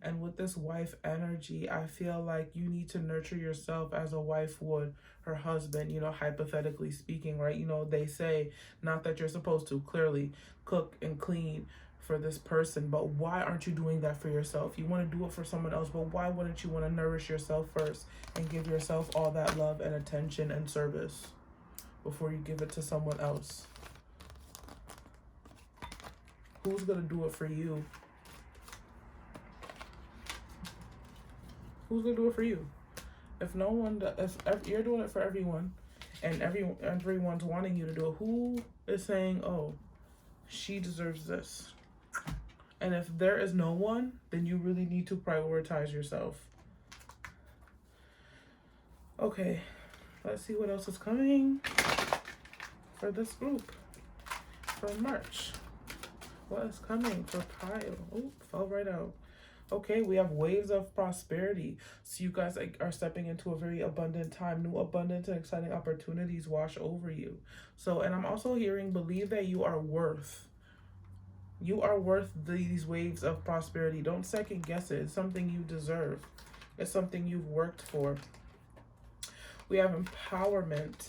And with this wife energy, I feel like you need to nurture yourself as a wife would her husband, you know, hypothetically speaking, right? You know, they say, not that you're supposed to, clearly, cook and clean for this person, but why aren't you doing that for yourself? You want to do it for someone else, but why wouldn't you want to nourish yourself first and give yourself all that love and attention and service before you give it to someone else? Who's going to do it for you? Who's going to do it for you? If no one does, if you're doing it for everyone and everyone's wanting you to do it, who is saying, oh, she deserves this? And if there is no one, then you really need to prioritize yourself. Okay, let's see what else is coming for this group for March. What is coming for Pile? Oh, fell right out. Okay, we have waves of prosperity. So you guys are stepping into a very abundant time. New abundant and exciting opportunities wash over you. So, and I'm also hearing, believe that you are worth. You are worth these waves of prosperity. Don't second guess it. It's something you deserve. It's something you've worked for. We have empowerment.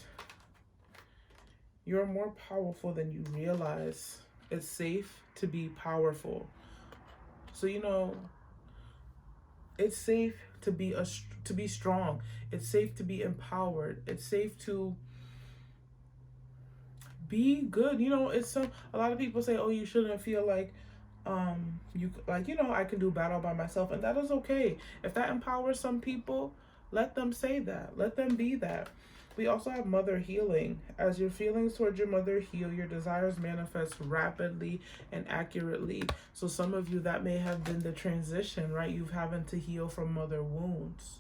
You're more powerful than you realize. It's safe to be powerful. So, you know, it's safe to be strong. It's safe to be empowered. It's safe to be good. You know, a lot of people say, oh, you shouldn't feel like You like, you know, I can do battle by myself, and that is okay. If that empowers some people, let them say that. Let them be that. We also have mother healing. As your feelings towards your mother heal, your desires manifest rapidly and accurately. So some of you, that may have been the transition, right? You've having to heal from mother wounds.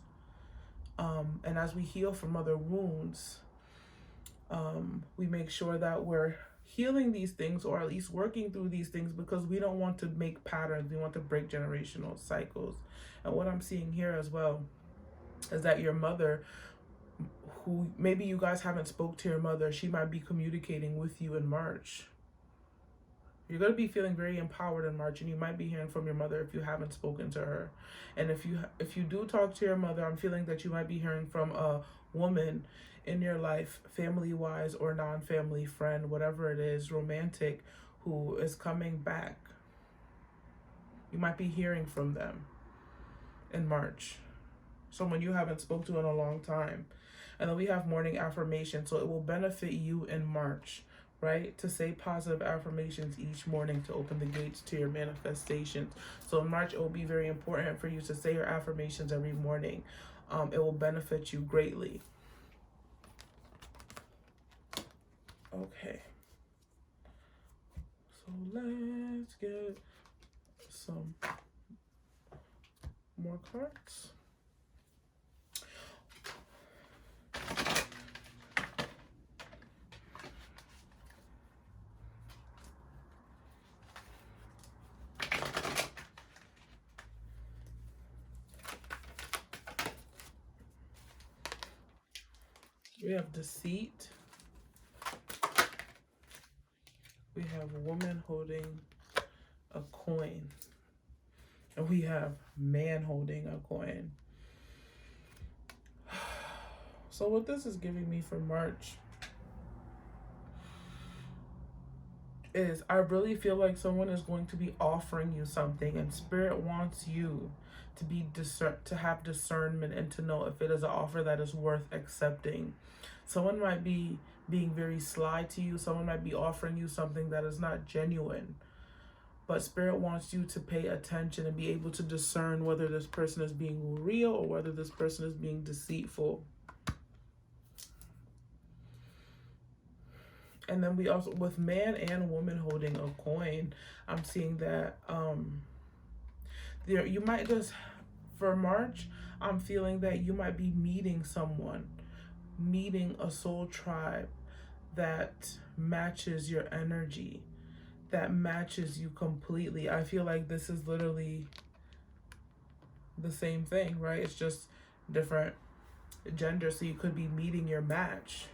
And as we heal from mother wounds, we make sure that we're healing these things, or at least working through these things, because we don't want to make patterns. We want to break generational cycles. And what I'm seeing here as well is that your mother, who maybe you guys haven't spoke to your mother, she might be communicating with you in March. You're going to be feeling very empowered in March, and you might be hearing from your mother if you haven't spoken to her. And if you do talk to your mother, I'm feeling that you might be hearing from a woman in your life, family-wise or non-family friend, whatever it is, romantic, who is coming back. You might be hearing from them in March. Someone you haven't spoke to in a long time. And then we have morning affirmation, so it will benefit you in March, right? To say positive affirmations each morning to open the gates to your manifestations. So in March, it will be very important for you to say your affirmations every morning. It will benefit you greatly. Okay. So let's get some more cards. We have deceit. We have a woman holding a coin. And we have man holding a coin. So what this is giving me for March is, I really feel like someone is going to be offering you something, and Spirit wants you to be to have discernment and to know if it is an offer that is worth accepting. Someone might be being very sly to you. Someone might be offering you something that is not genuine. But Spirit wants you to pay attention and be able to discern whether this person is being real or whether this person is being deceitful. And then we also, with man and woman holding a coin, I'm seeing that you might just, for March, I'm feeling that you might be meeting someone, meeting a soul tribe that matches your energy, that matches you completely. I feel like this is literally the same thing, right? It's just different gender, so you could be meeting your match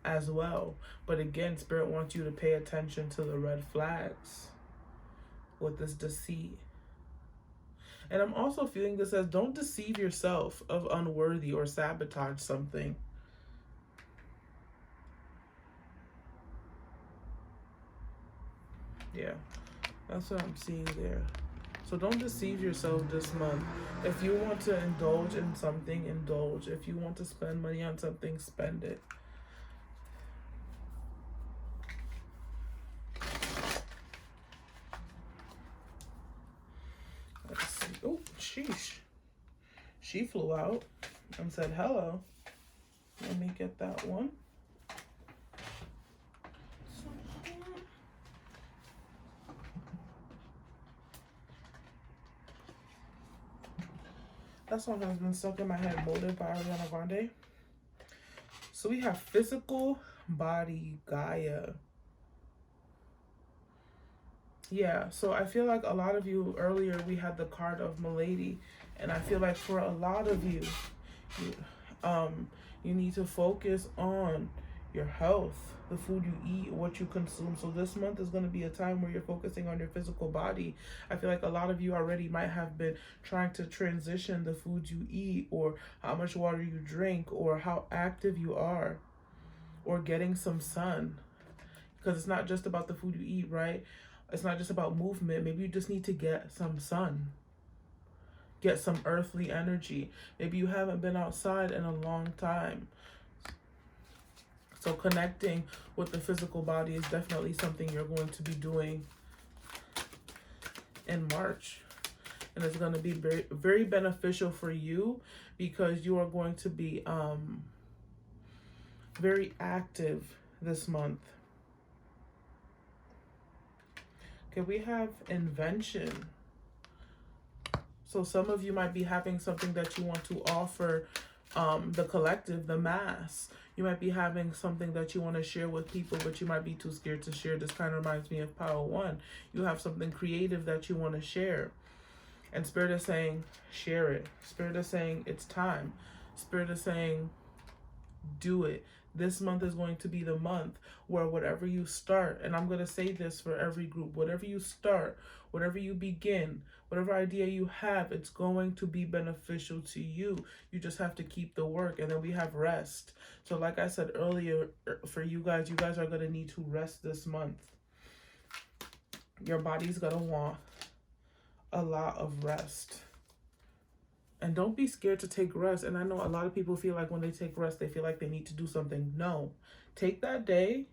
as well. But again, Spirit wants you to pay attention to the red flags with this deceit. And I'm also feeling this as, don't deceive yourself of unworthy or sabotage something. Yeah, that's what I'm seeing there. So don't deceive yourself this month. If you want to indulge in something, indulge. If you want to spend money on something, spend it. Let's see. Oh, sheesh. She flew out and said hello. Let me get that one. That song has been stuck in my head, Molded by Ariana Grande. So we have physical body Gaia. Yeah, so I feel like a lot of you, earlier we had the card of Milady, and I feel like for a lot of you, you need to focus on your health, the food you eat, what you consume. So this month is going to be a time where you're focusing on your physical body. I feel like a lot of you already might have been trying to transition the foods you eat, or how much water you drink, or how active you are, or getting some sun. Because it's not just about the food you eat, right? It's not just about movement. Maybe you just need to get some sun. Get some earthly energy. Maybe you haven't been outside in a long time. So connecting with the physical body is definitely something you're going to be doing in March. And it's going to be very, very beneficial for you because you are going to be very active this month. Okay, we have invention. So some of you might be having something that you want to offer the collective, the mass. You might be having something that you want to share with people, but you might be too scared to share. This kind of reminds me of Power One. You have something creative that you want to share. And Spirit is saying, share it. Spirit is saying, it's time. Spirit is saying, do it. This month is going to be the month where whatever you start, and I'm going to say this for every group, whatever you start, whatever you begin, whatever idea you have, it's going to be beneficial to you. You just have to keep the work. And then we have rest. So like I said earlier, for you guys are going to need to rest this month. Your body's going to want a lot of rest. And don't be scared to take rest. And I know a lot of people feel like when they take rest, they feel like they need to do something. No. Take that day,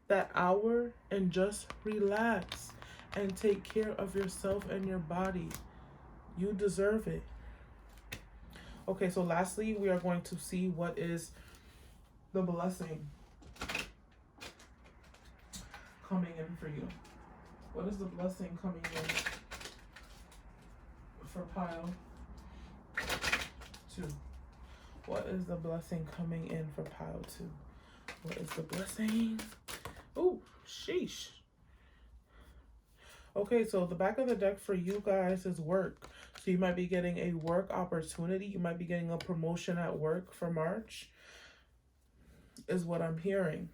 that hour, and just relax. And take care of yourself and your body. You deserve it. Okay, so lastly, we are going to see what is the blessing coming in for you. What is the blessing coming in for pile 2? What is the blessing coming in for pile 2? What is the blessing? Oh, sheesh. Okay, so the back of the deck for you guys is work. So you might be getting a work opportunity. You might be getting a promotion at work for March, is what I'm hearing.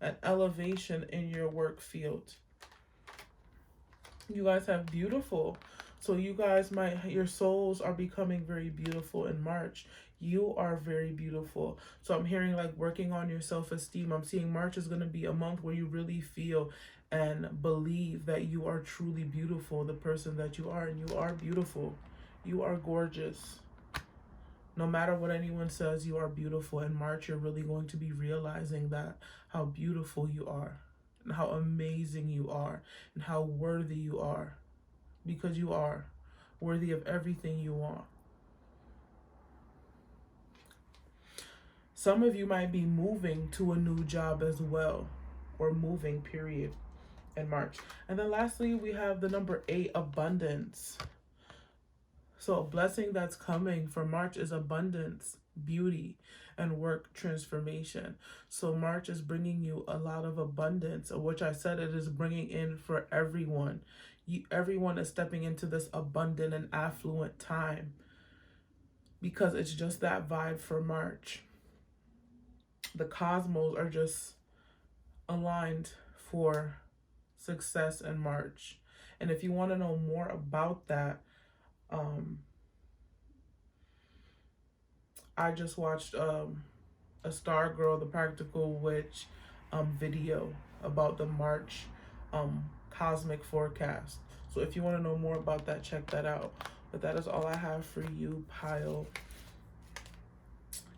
An elevation in your work field. You guys have beautiful. So you guys your souls are becoming very beautiful in March. You are very beautiful. So I'm hearing like working on your self-esteem. I'm seeing March is going to be a month where you really feel and believe that you are truly beautiful, the person that you are. And you are beautiful. You are gorgeous. No matter what anyone says, you are beautiful. In March, you're really going to be realizing that how beautiful you are and how amazing you are and how worthy you are. Because you are worthy of everything you want. Some of you might be moving to a new job as well, or moving, period, in March. And then lastly, we have the number 8, abundance. So a blessing that's coming for March is abundance, beauty, and work transformation. So March is bringing you a lot of abundance, which I said it is bringing in for everyone. Everyone is stepping into this abundant and affluent time because it's just that vibe for March. The cosmos are just aligned for success in March. And if you want to know more about that, I just watched a Star Girl, the Practical Witch video about the March cosmic forecast. So if you want to know more about that, check that out. But that is all I have for you, pile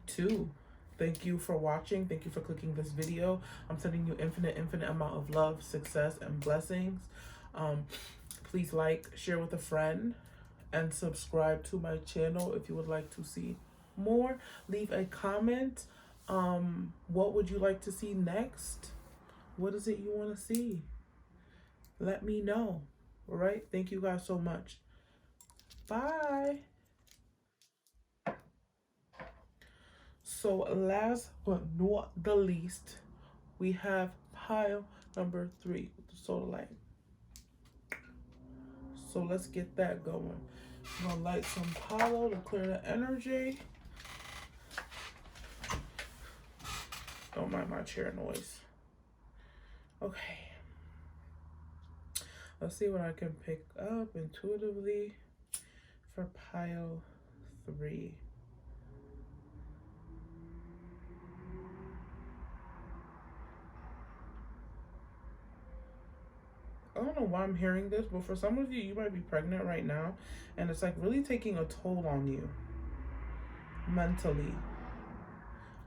2. Thank you for watching. Thank you for clicking this video. I'm sending you infinite amount of love, success, and blessings. Please like, share with a friend, and subscribe to my channel if you would like to see more. Leave a comment. What would you like to see next? What is it you want to see? Let me know. All right. Thank you guys so much. Bye. So last but not the least, we have pile number 3 with the solar light. So let's get that going. I'm gonna light some palo to clear the energy. Don't mind my chair noise. Okay. Let's see what I can pick up intuitively for pile 3. I don't know why I'm hearing this, but for some of you, you might be pregnant right now, and it's like really taking a toll on you mentally.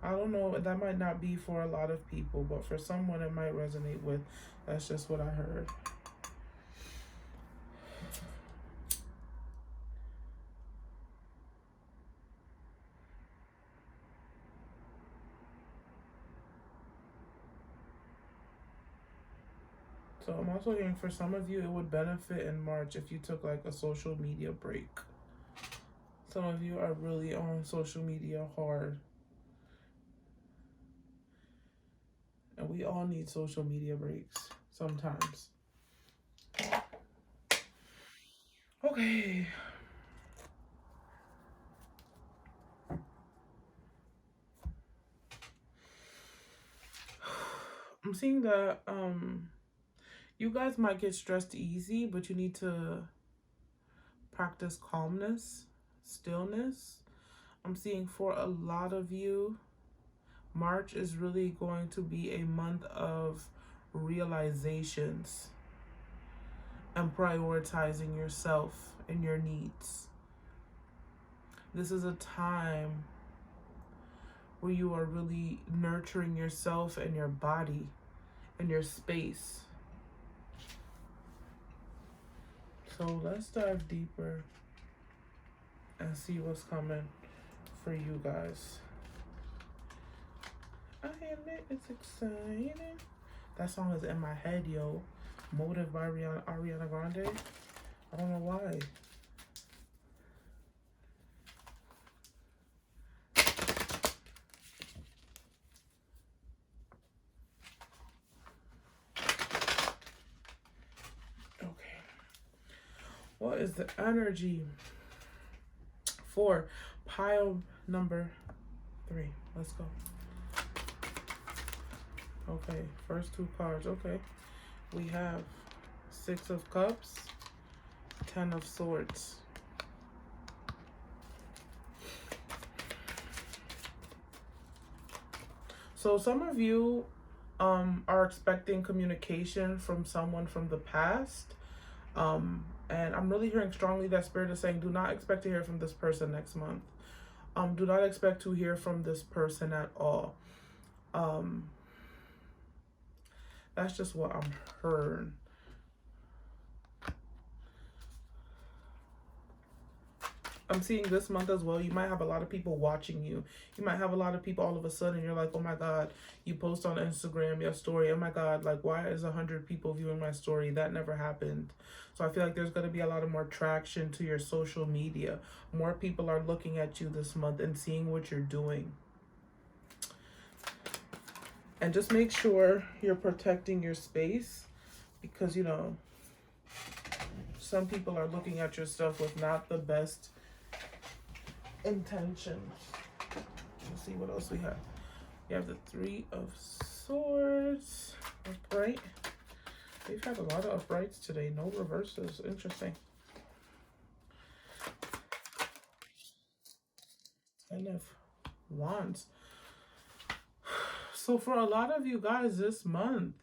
I don't know, that might not be for a lot of people, but for someone it might resonate with. That's just what I heard. So I'm also hearing for some of you, it would benefit in March if you took like a social media break. Some of you are really on social media hard. And we all need social media breaks sometimes. Okay. I'm seeing that you guys might get stressed easy, but you need to practice calmness, stillness. I'm seeing for a lot of you, March is really going to be a month of realizations and prioritizing yourself and your needs. This is a time where you are really nurturing yourself and your body and your space. So let's dive deeper and see what's coming for you guys. I admit it's exciting. That song is in my head, yo. Motive by Ariana Grande. I don't know why. Okay. What is the energy for pile number 3? Let's go. Okay, first 2 cards. Okay. We have 6 of Cups, 10 of Swords. So some of you are expecting communication from someone from the past. And I'm really hearing strongly that Spirit is saying, do not expect to hear from this person next month. Do not expect to hear from this person at all. That's just what I'm hearing. I'm seeing this month as well, you might have a lot of people watching you. You might have a lot of people all of a sudden, you're like, oh my God, you post on Instagram your story. Oh my God, like, why is 100 people viewing my story? That never happened. So I feel like there's going to be a lot of more traction to your social media. More people are looking at you this month and seeing what you're doing. And just make sure you're protecting your space because, you know, some people are looking at your stuff with not the best intentions. Let's see what else we have. We have the 3 of Swords. Upright. We've had a lot of uprights today. No reverses. Interesting. 10 of Wands. So for a lot of you guys this month,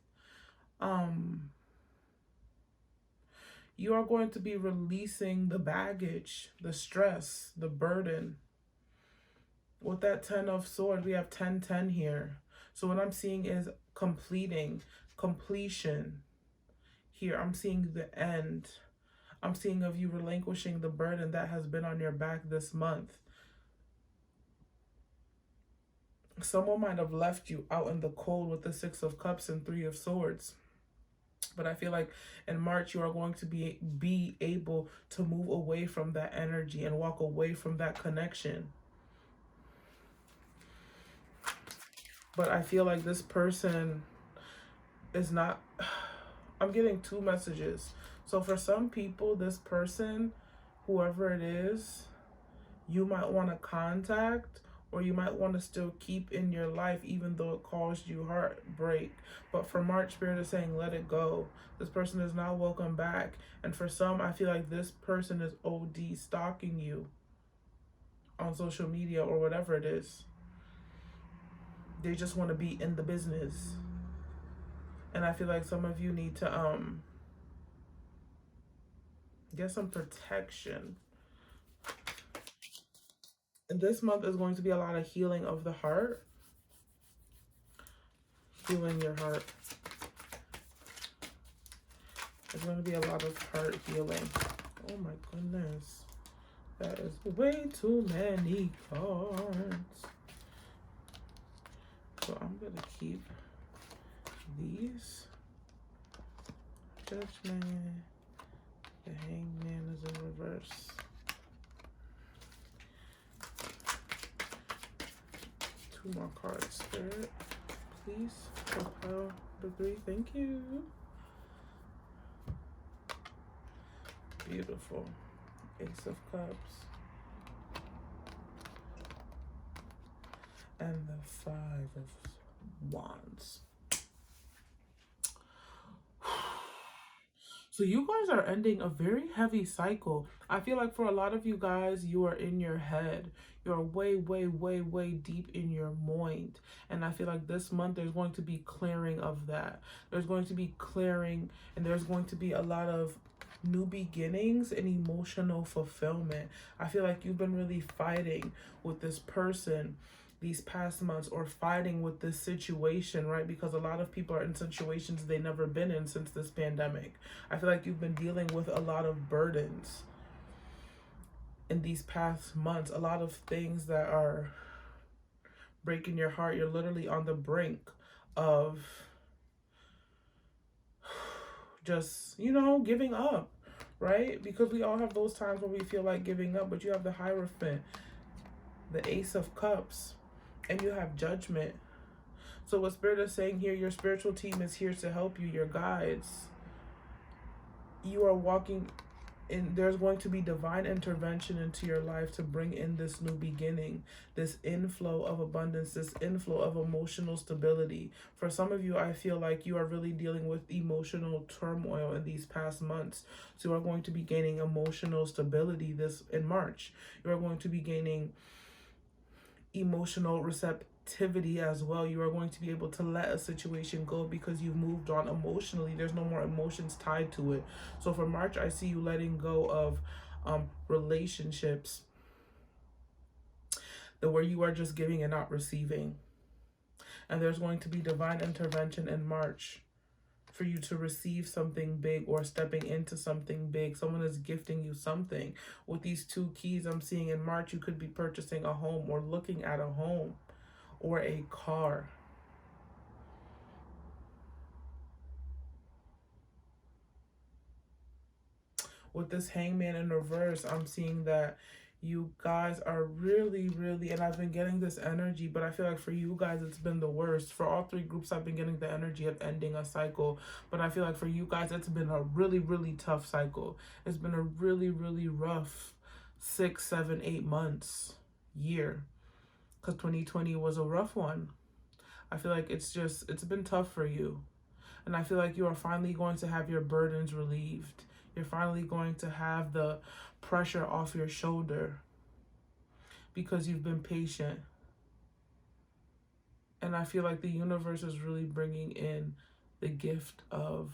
you are going to be releasing the baggage, the stress, the burden. With that 10 of Swords, we have 10-10 here. So what I'm seeing is completion. Here, I'm seeing the end. I'm seeing of you relinquishing the burden that has been on your back this month. Someone might have left you out in the cold with the 6 of Cups and 3 of Swords. But I feel like in March, you are going to be able to move away from that energy and walk away from that connection. But I feel like this person is not... I'm getting 2 messages. So for some people, this person, whoever it is, you might want to contact, or you might want to still keep in your life even though it caused you heartbreak. But for March, Spirit is saying, let it go. This person is not welcome back. And for some, I feel like this person is OD stalking you on social media or whatever it is. They just want to be in the business. And I feel like some of you need to get some protection. And this month is going to be a lot of healing of the heart. Healing your heart. There's going to be a lot of heart healing. Oh my goodness. That is way too many cards. So I'm going to keep these. Judgment. The Hangman is in reverse. Two more cards, Spirit. Please. For pile number 3. Thank you. Beautiful. Ace of Cups. And the 5 of Wands. So you guys are ending a very heavy cycle. I feel like for a lot of you guys, you are in your head. You're way, way, way, way deep in your mind. And I feel like this month there's going to be clearing of that. There's going to be clearing, and there's going to be a lot of new beginnings and emotional fulfillment. I feel like you've been really fighting with this person these past months, or fighting with this situation, right? Because a lot of people are in situations they've never been in since this pandemic. I feel like you've been dealing with a lot of burdens in these past months, a lot of things that are breaking your heart. You're literally on the brink of just, you know, giving up, right? Because we all have those times when we feel like giving up, but you have the Hierophant, the Ace of Cups, and you have Judgment. So what Spirit is saying here, your spiritual team is here to help you, your guides. You are walking in, there's going to be divine intervention into your life to bring in this new beginning, this inflow of abundance, this inflow of emotional stability. For some of you, I feel like you are really dealing with emotional turmoil in these past months. So you are going to be gaining emotional stability this in March. You are going to be gaining emotional receptivity as well. You are going to be able to let a situation go because you've moved on emotionally. There's no more emotions tied to it. So for March, I see you letting go of relationships where you are just giving and not receiving. And there's going to be divine intervention in March for you to receive something big, or stepping into something big. Someone is gifting you something. With these 2 keys I'm seeing in March, you could be purchasing a home, or looking at a home, or a car. With this Hangman in reverse, I'm seeing that you guys are really, really, and I've been getting this energy, but I feel like for you guys, it's been the worst. For all 3 groups, I've been getting the energy of ending a cycle, but I feel like for you guys, it's been a really, really tough cycle. It's been a really, really rough 6, 7, 8 months, year, because 2020 was a rough one. I feel like it's been tough for you. And I feel like you are finally going to have your burdens relieved. You're finally going to have the pressure off your shoulder because you've been patient. And I feel like the universe is really bringing in the gift of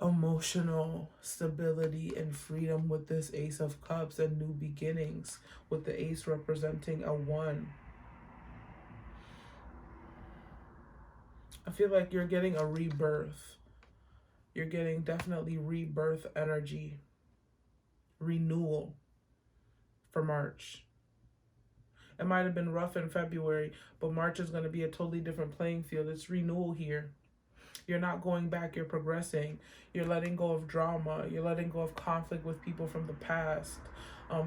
emotional stability and freedom with this Ace of Cups and new beginnings, with the Ace representing a 1. I feel like you're getting a rebirth. You're getting definitely rebirth energy, renewal for March. It might have been rough in February, but March is going to be a totally different playing field. It's renewal here. You're not going back, you're progressing. You're letting go of drama. You're letting go of conflict with people from the past.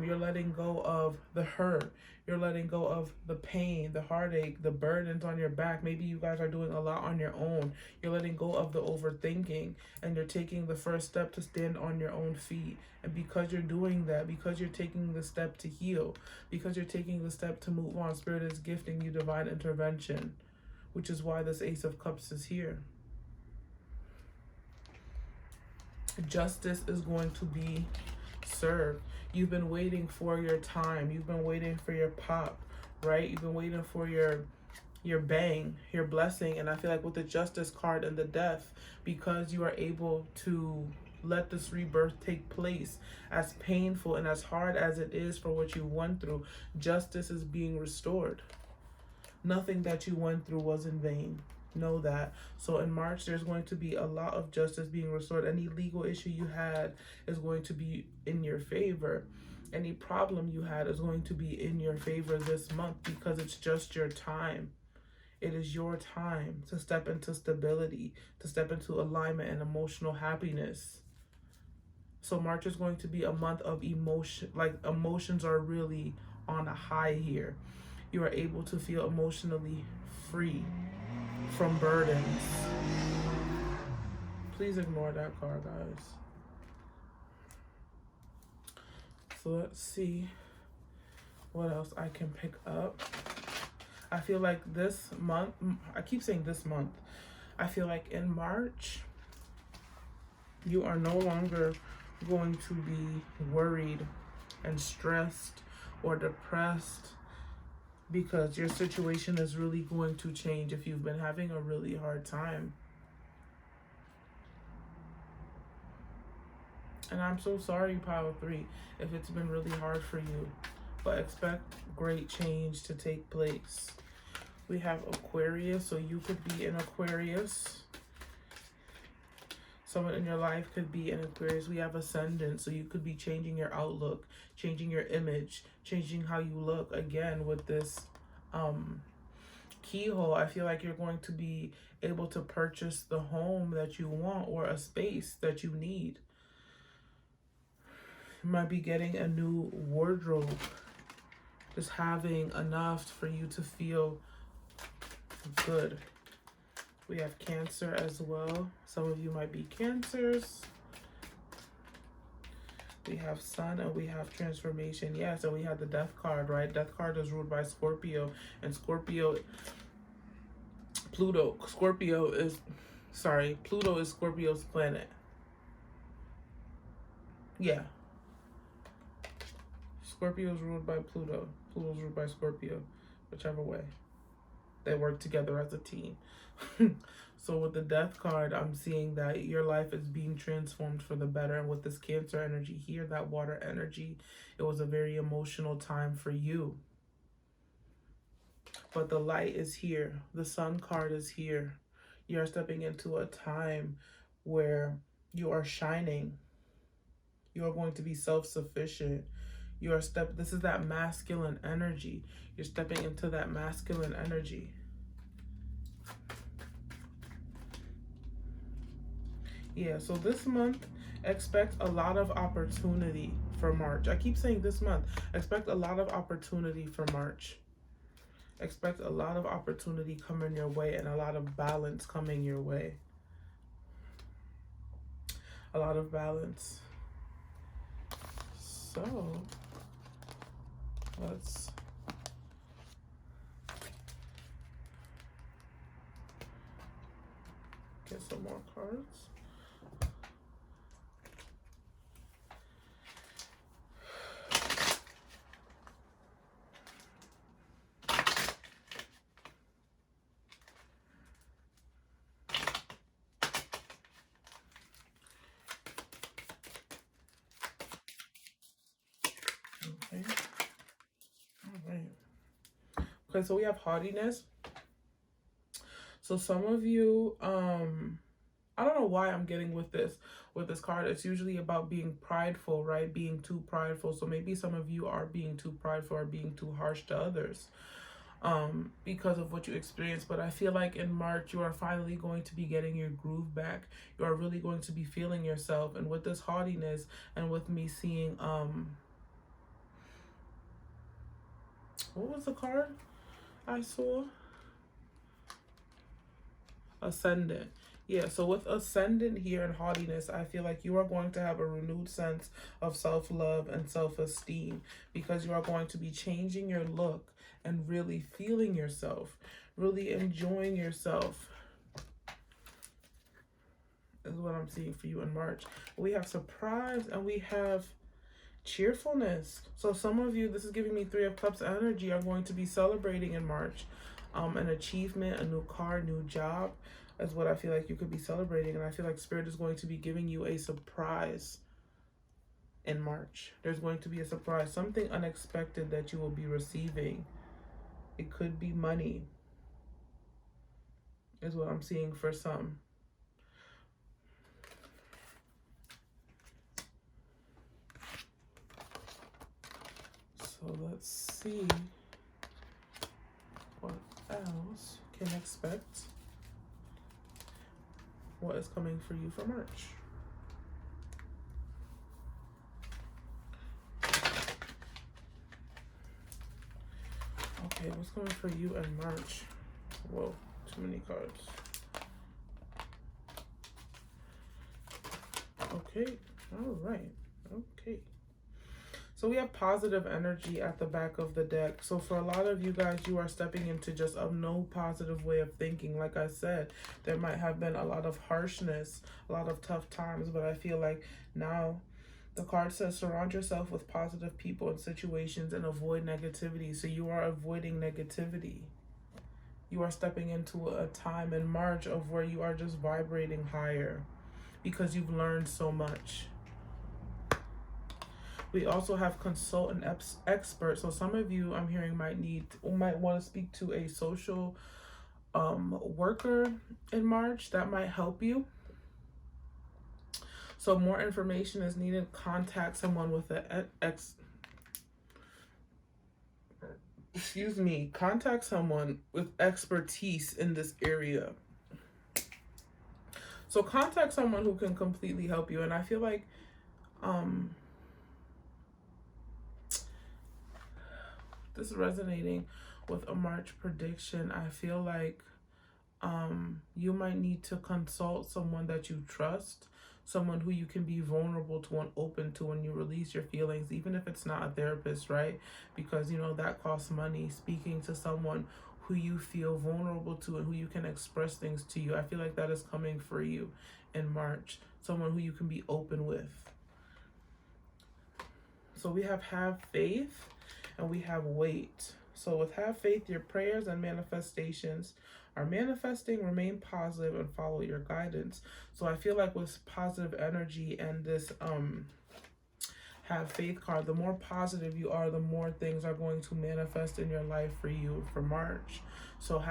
You're letting go of the hurt. You're letting go of the pain, the heartache, the burdens on your back. Maybe you guys are doing a lot on your own. You're letting go of the overthinking, and you're taking the first step to stand on your own feet. And because you're doing that, because you're taking the step to heal, because you're taking the step to move on, Spirit is gifting you divine intervention, which is why this Ace of Cups is here. Justice is going to be served. You've been waiting for your time. You've been waiting for your pop, right? You've been waiting for your bang, your blessing. And I feel like with the Justice card and the Death, because you are able to let this rebirth take place, as painful and as hard as it is for what you went through, justice is being restored. Nothing that you went through was in vain. Know that. So in March, there's going to be a lot of justice being restored. Any legal issue you had is going to be in your favor. Any problem you had is going to be in your favor this month, because it's just your time. It is your time to step into stability, to step into alignment and emotional happiness. So March is going to be a month of emotion, like emotions are really on a high here. You are able to feel emotionally free from burdens. Please ignore that card, guys. So let's see what else I can pick up. I feel like this month, I keep saying this month, I feel like in March, you are no longer going to be worried and stressed or depressed, because your situation is really going to change if you've been having a really hard time. And I'm so sorry, Pile 3, if it's been really hard for you, but expect great change to take place. We have Aquarius, so you could be an Aquarius. Someone in your life could be an Aquarius. We have Ascendant, so you could be changing your outlook, changing your image, changing how you look. Again, with this keyhole, I feel like you're going to be able to purchase the home that you want or a space that you need. You might be getting a new wardrobe, just having enough for you to feel good. We have Cancer as well. Some of you might be Cancers. We have Sun and we have Transformation. Yes, and we have the Death card, right? Death card is ruled by Scorpio. And Pluto is Scorpio's planet. Yeah. Scorpio is ruled by Pluto. Pluto is ruled by Scorpio. Whichever way. They work together as a team. So with the Death card, I'm seeing that your life is being transformed for the better. And with this Cancer energy here, that water energy, it was a very emotional time for you. But the light is here. The Sun card is here. You're stepping into a time where you are shining. You are going to be self-sufficient. This is that masculine energy. You're stepping into that masculine energy. Yeah, so this month, expect a lot of opportunity for March. I keep saying this month. Expect a lot of opportunity for March. Expect a lot of opportunity coming your way and a lot of balance coming your way. A lot of balance. So, let's get some more cards. Okay. All right. Okay, so we have haughtiness. So some of you, I don't know why I'm getting with this card. It's usually about being prideful, right? Being too prideful. So maybe some of you are being too prideful or being too harsh to others because of what you experienced. But I feel like in March, you are finally going to be getting your groove back. You are really going to be feeling yourself. And with this haughtiness and with me seeing, what was the card I saw? Ascendant. Yeah, so with Ascendant here and haughtiness, I feel like you are going to have a renewed sense of self-love and self-esteem, because you are going to be changing your look and really feeling yourself, really enjoying yourself. Is what I'm seeing for you in March. We have surprise and we have cheerfulness. So some of you, this is giving me Three of Cups energy, are going to be celebrating in March. An achievement, a new car, new job is what I feel like you could be celebrating. And I feel like Spirit is going to be giving you a surprise in March. There's going to be a surprise, something unexpected that you will be receiving. It could be money, is what I'm seeing for some. So let's see what else can expect, what is coming for you for March. Okay, what's coming for you in March? Whoa, too many cards. Okay, all right, okay. So we have positive energy at the back of the deck. So for a lot of you guys, you are stepping into just a no positive way of thinking. Like I said, there might have been a lot of harshness, a lot of tough times, but I feel like now the card says surround yourself with positive people and situations and avoid negativity. So you are avoiding negativity. You are stepping into a time in March of where you are just vibrating higher because you've learned so much. We also have consultant expert. So some of you, I'm hearing, might want to speak to a social worker in March. That might help you. So more information is needed. Contact someone with contact someone with expertise in this area. So contact someone who can completely help you. And I feel like this is resonating with a March prediction. I feel like you might need to consult someone that you trust, someone who you can be vulnerable to and open to when you release your feelings, even if it's not a therapist, right? Because, you know, that costs money. Speaking to someone who you feel vulnerable to and who you can express things to you. I feel like that is coming for you in March. Someone who you can be open with. So we have faith and we have wait. So with have faith, your prayers and manifestations are manifesting. Remain positive and follow your guidance. So I feel like with positive energy and this have faith card, the more positive you are, the more things are going to manifest in your life for you for March. So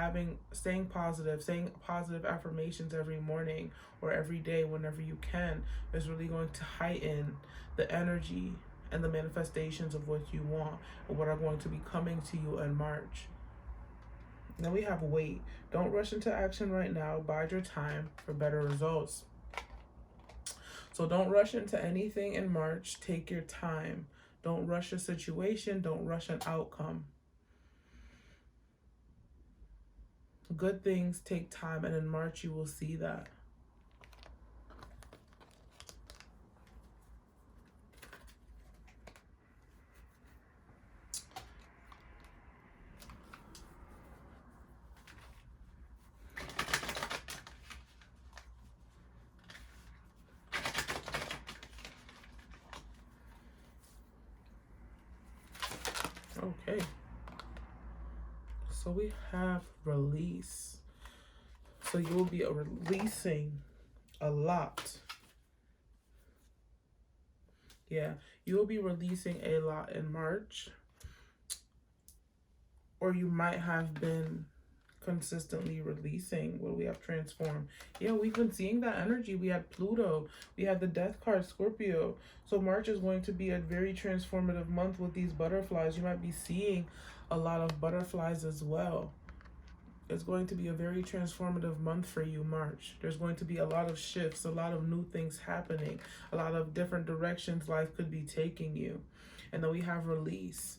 staying positive, saying positive affirmations every morning or every day whenever you can is really going to heighten the energy and the manifestations of what you want or what are going to be coming to you in March. Then we have wait. Don't rush into action right now. Bide your time for better results. So don't rush into anything in March. Take your time. Don't rush a situation. Don't rush an outcome. Good things take time, and in March you will see that. Okay, so we have release. So you will be releasing a lot. Yeah, you will be releasing a lot in March. Or you might have been consistently releasing. What do we have? Transform. Yeah, we've been seeing that energy. We had Pluto. We had the death card, Scorpio. So March is going to be a very transformative month with these butterflies. You might be seeing a lot of butterflies as well. It's going to be a very transformative month for you, March. There's going to be a lot of shifts, a lot of new things happening, a lot of different directions life could be taking you. And then we have release.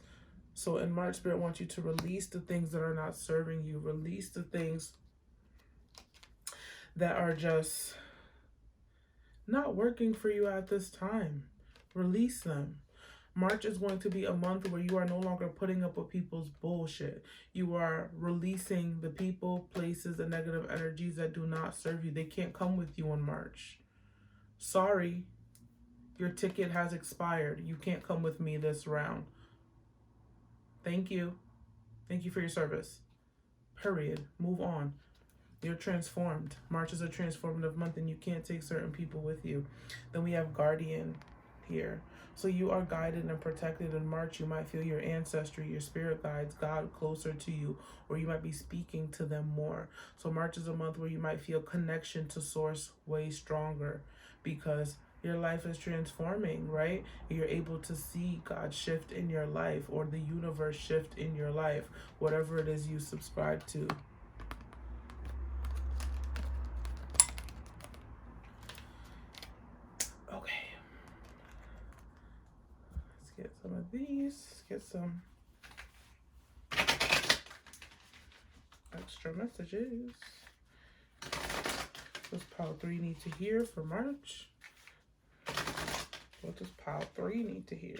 So in March, Spirit wants you to release the things that are not serving you. Release the things that are just not working for you at this time. Release them. March is going to be a month where you are no longer putting up with people's bullshit. You are releasing the people, places, and negative energies that do not serve you. They can't come with you in March. Sorry, your ticket has expired. You can't come with me this round. Thank you. Thank you for your service. Period. Move on. You're transformed. March is a transformative month and you can't take certain people with you. Then we have Guardian here. So you are guided and protected in March. You might feel your ancestry, your spirit guides, God closer to you, or you might be speaking to them more. So March is a month where you might feel connection to source way stronger because your life is transforming, right? You're able to see God shift in your life or the universe shift in your life, whatever it is you subscribe to. these. Get some extra messages. What does pile 3 need to hear for March? What does pile 3 need to hear?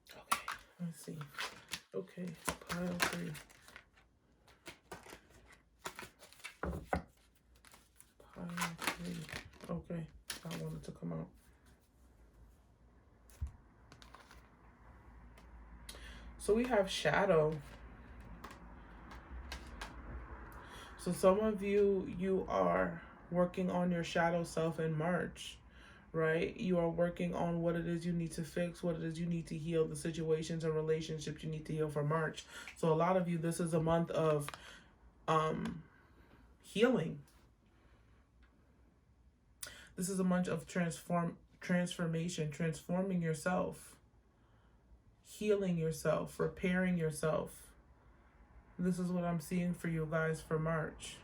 Okay, let's see. Okay, pile 3. Pile 3. Okay, I wanted to come out. So we have shadow. So some of you are working on your shadow self in March, right? You are working on what it is you need to fix, what it is you need to heal, the situations and relationships you need to heal for March. So a lot of you, this is a month of healing. This is a month of transformation, transforming yourself, healing yourself, repairing yourself. This is what I'm seeing for you guys for March.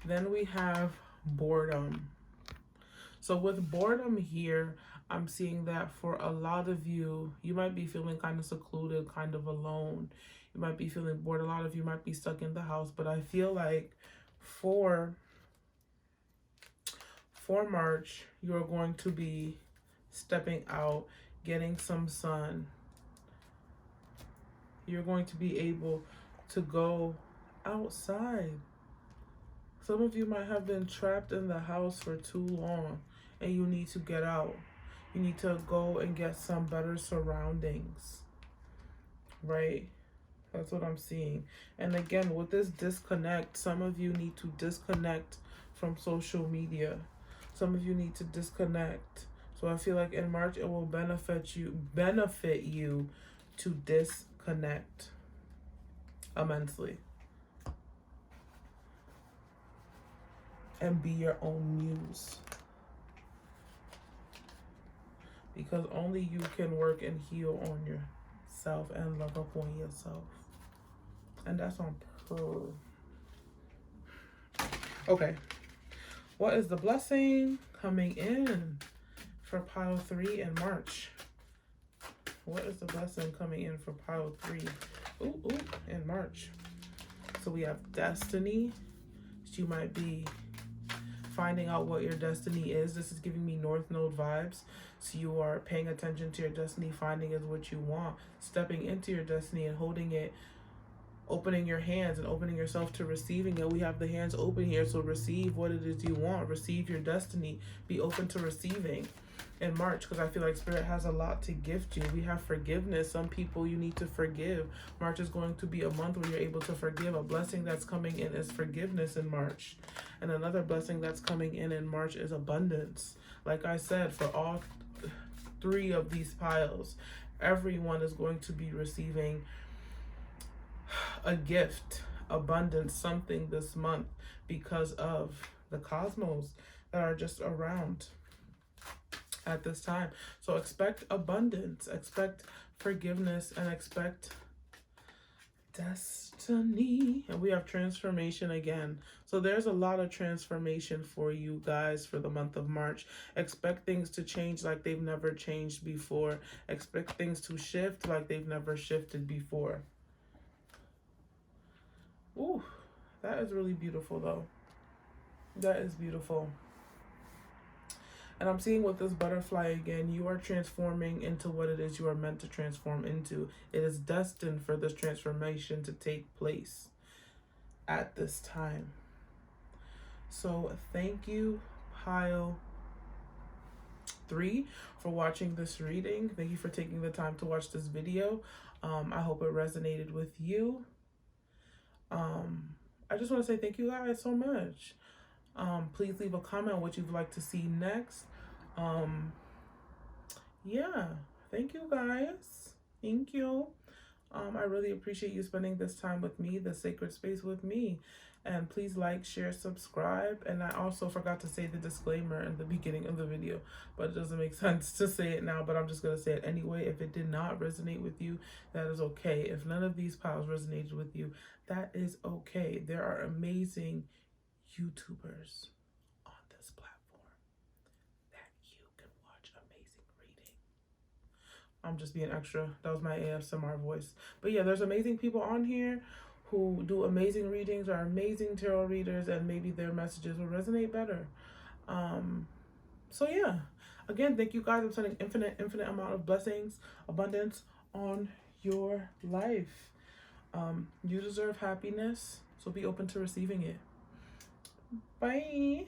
Then we have boredom. So with boredom here, I'm seeing that for a lot of you, you might be feeling kind of secluded, kind of alone. You might be feeling bored. A lot of you might be stuck in the house. But I feel like for March, you're going to be stepping out, getting some sun. You're going to be able to go outside. Some of you might have been trapped in the house for too long and you need to get out. You need to go and get some better surroundings, right? That's what I'm seeing. And again, with this disconnect, some of you need to disconnect from social media. Some of you need to disconnect. So I feel like in March, it will benefit you to disconnect immensely. And be your own muse. Because only you can work and heal on yourself and love upon yourself. And that's on Pearl. Okay. What is the blessing coming in for pile 3 in March? What is the blessing coming in for pile 3? In March. So we have destiny. You might be finding out what your destiny is. This is giving me North Node vibes. So you are paying attention to your destiny, finding is what you want, stepping into your destiny and holding it, opening your hands and opening yourself to receiving it. We have the hands open here, so receive what it is you want. Receive your destiny. Be open to receiving in March, because I feel like Spirit has a lot to gift you. We have forgiveness. Some people you need to forgive. March is going to be a month where you're able to forgive. A blessing that's coming in is forgiveness in March. And another blessing that's coming in March is abundance. Like I said, for all 3 of these piles, everyone is going to be receiving a gift, abundance, something this month because of the cosmos that are just around at this time. So expect abundance, expect forgiveness, and expect destiny. And we have transformation again. So there's a lot of transformation for you guys for the month of March. Expect things to change like they've never changed before. Expect things to shift like they've never shifted before. Ooh, that is really beautiful though. That is beautiful. And I'm seeing with this butterfly again, you are transforming into what it is you are meant to transform into. It is destined for this transformation to take place at this time. So thank you, pile 3, for watching this reading. Thank you for taking the time to watch this video. I hope it resonated with you. I just want to say thank you guys so much. Please leave a comment on what you'd like to see next. Yeah, thank you guys. Thank you. I really appreciate you spending this time with me, the sacred space with me. And please like, share, subscribe. And I also forgot to say the disclaimer in the beginning of the video, but it doesn't make sense to say it now, but I'm just going to say it anyway. If it did not resonate with you, that is okay. If none of these piles resonated with you, that is okay. There are amazing YouTubers on this platform that you can watch amazing reading. I'm just being extra. That was my ASMR voice. But yeah, there's amazing people on here who do amazing readings, are amazing tarot readers, and maybe their messages will resonate better. So yeah, again, thank you guys. I'm sending infinite amount of blessings, abundance on your life. You deserve happiness, so be open to receiving it. Bye.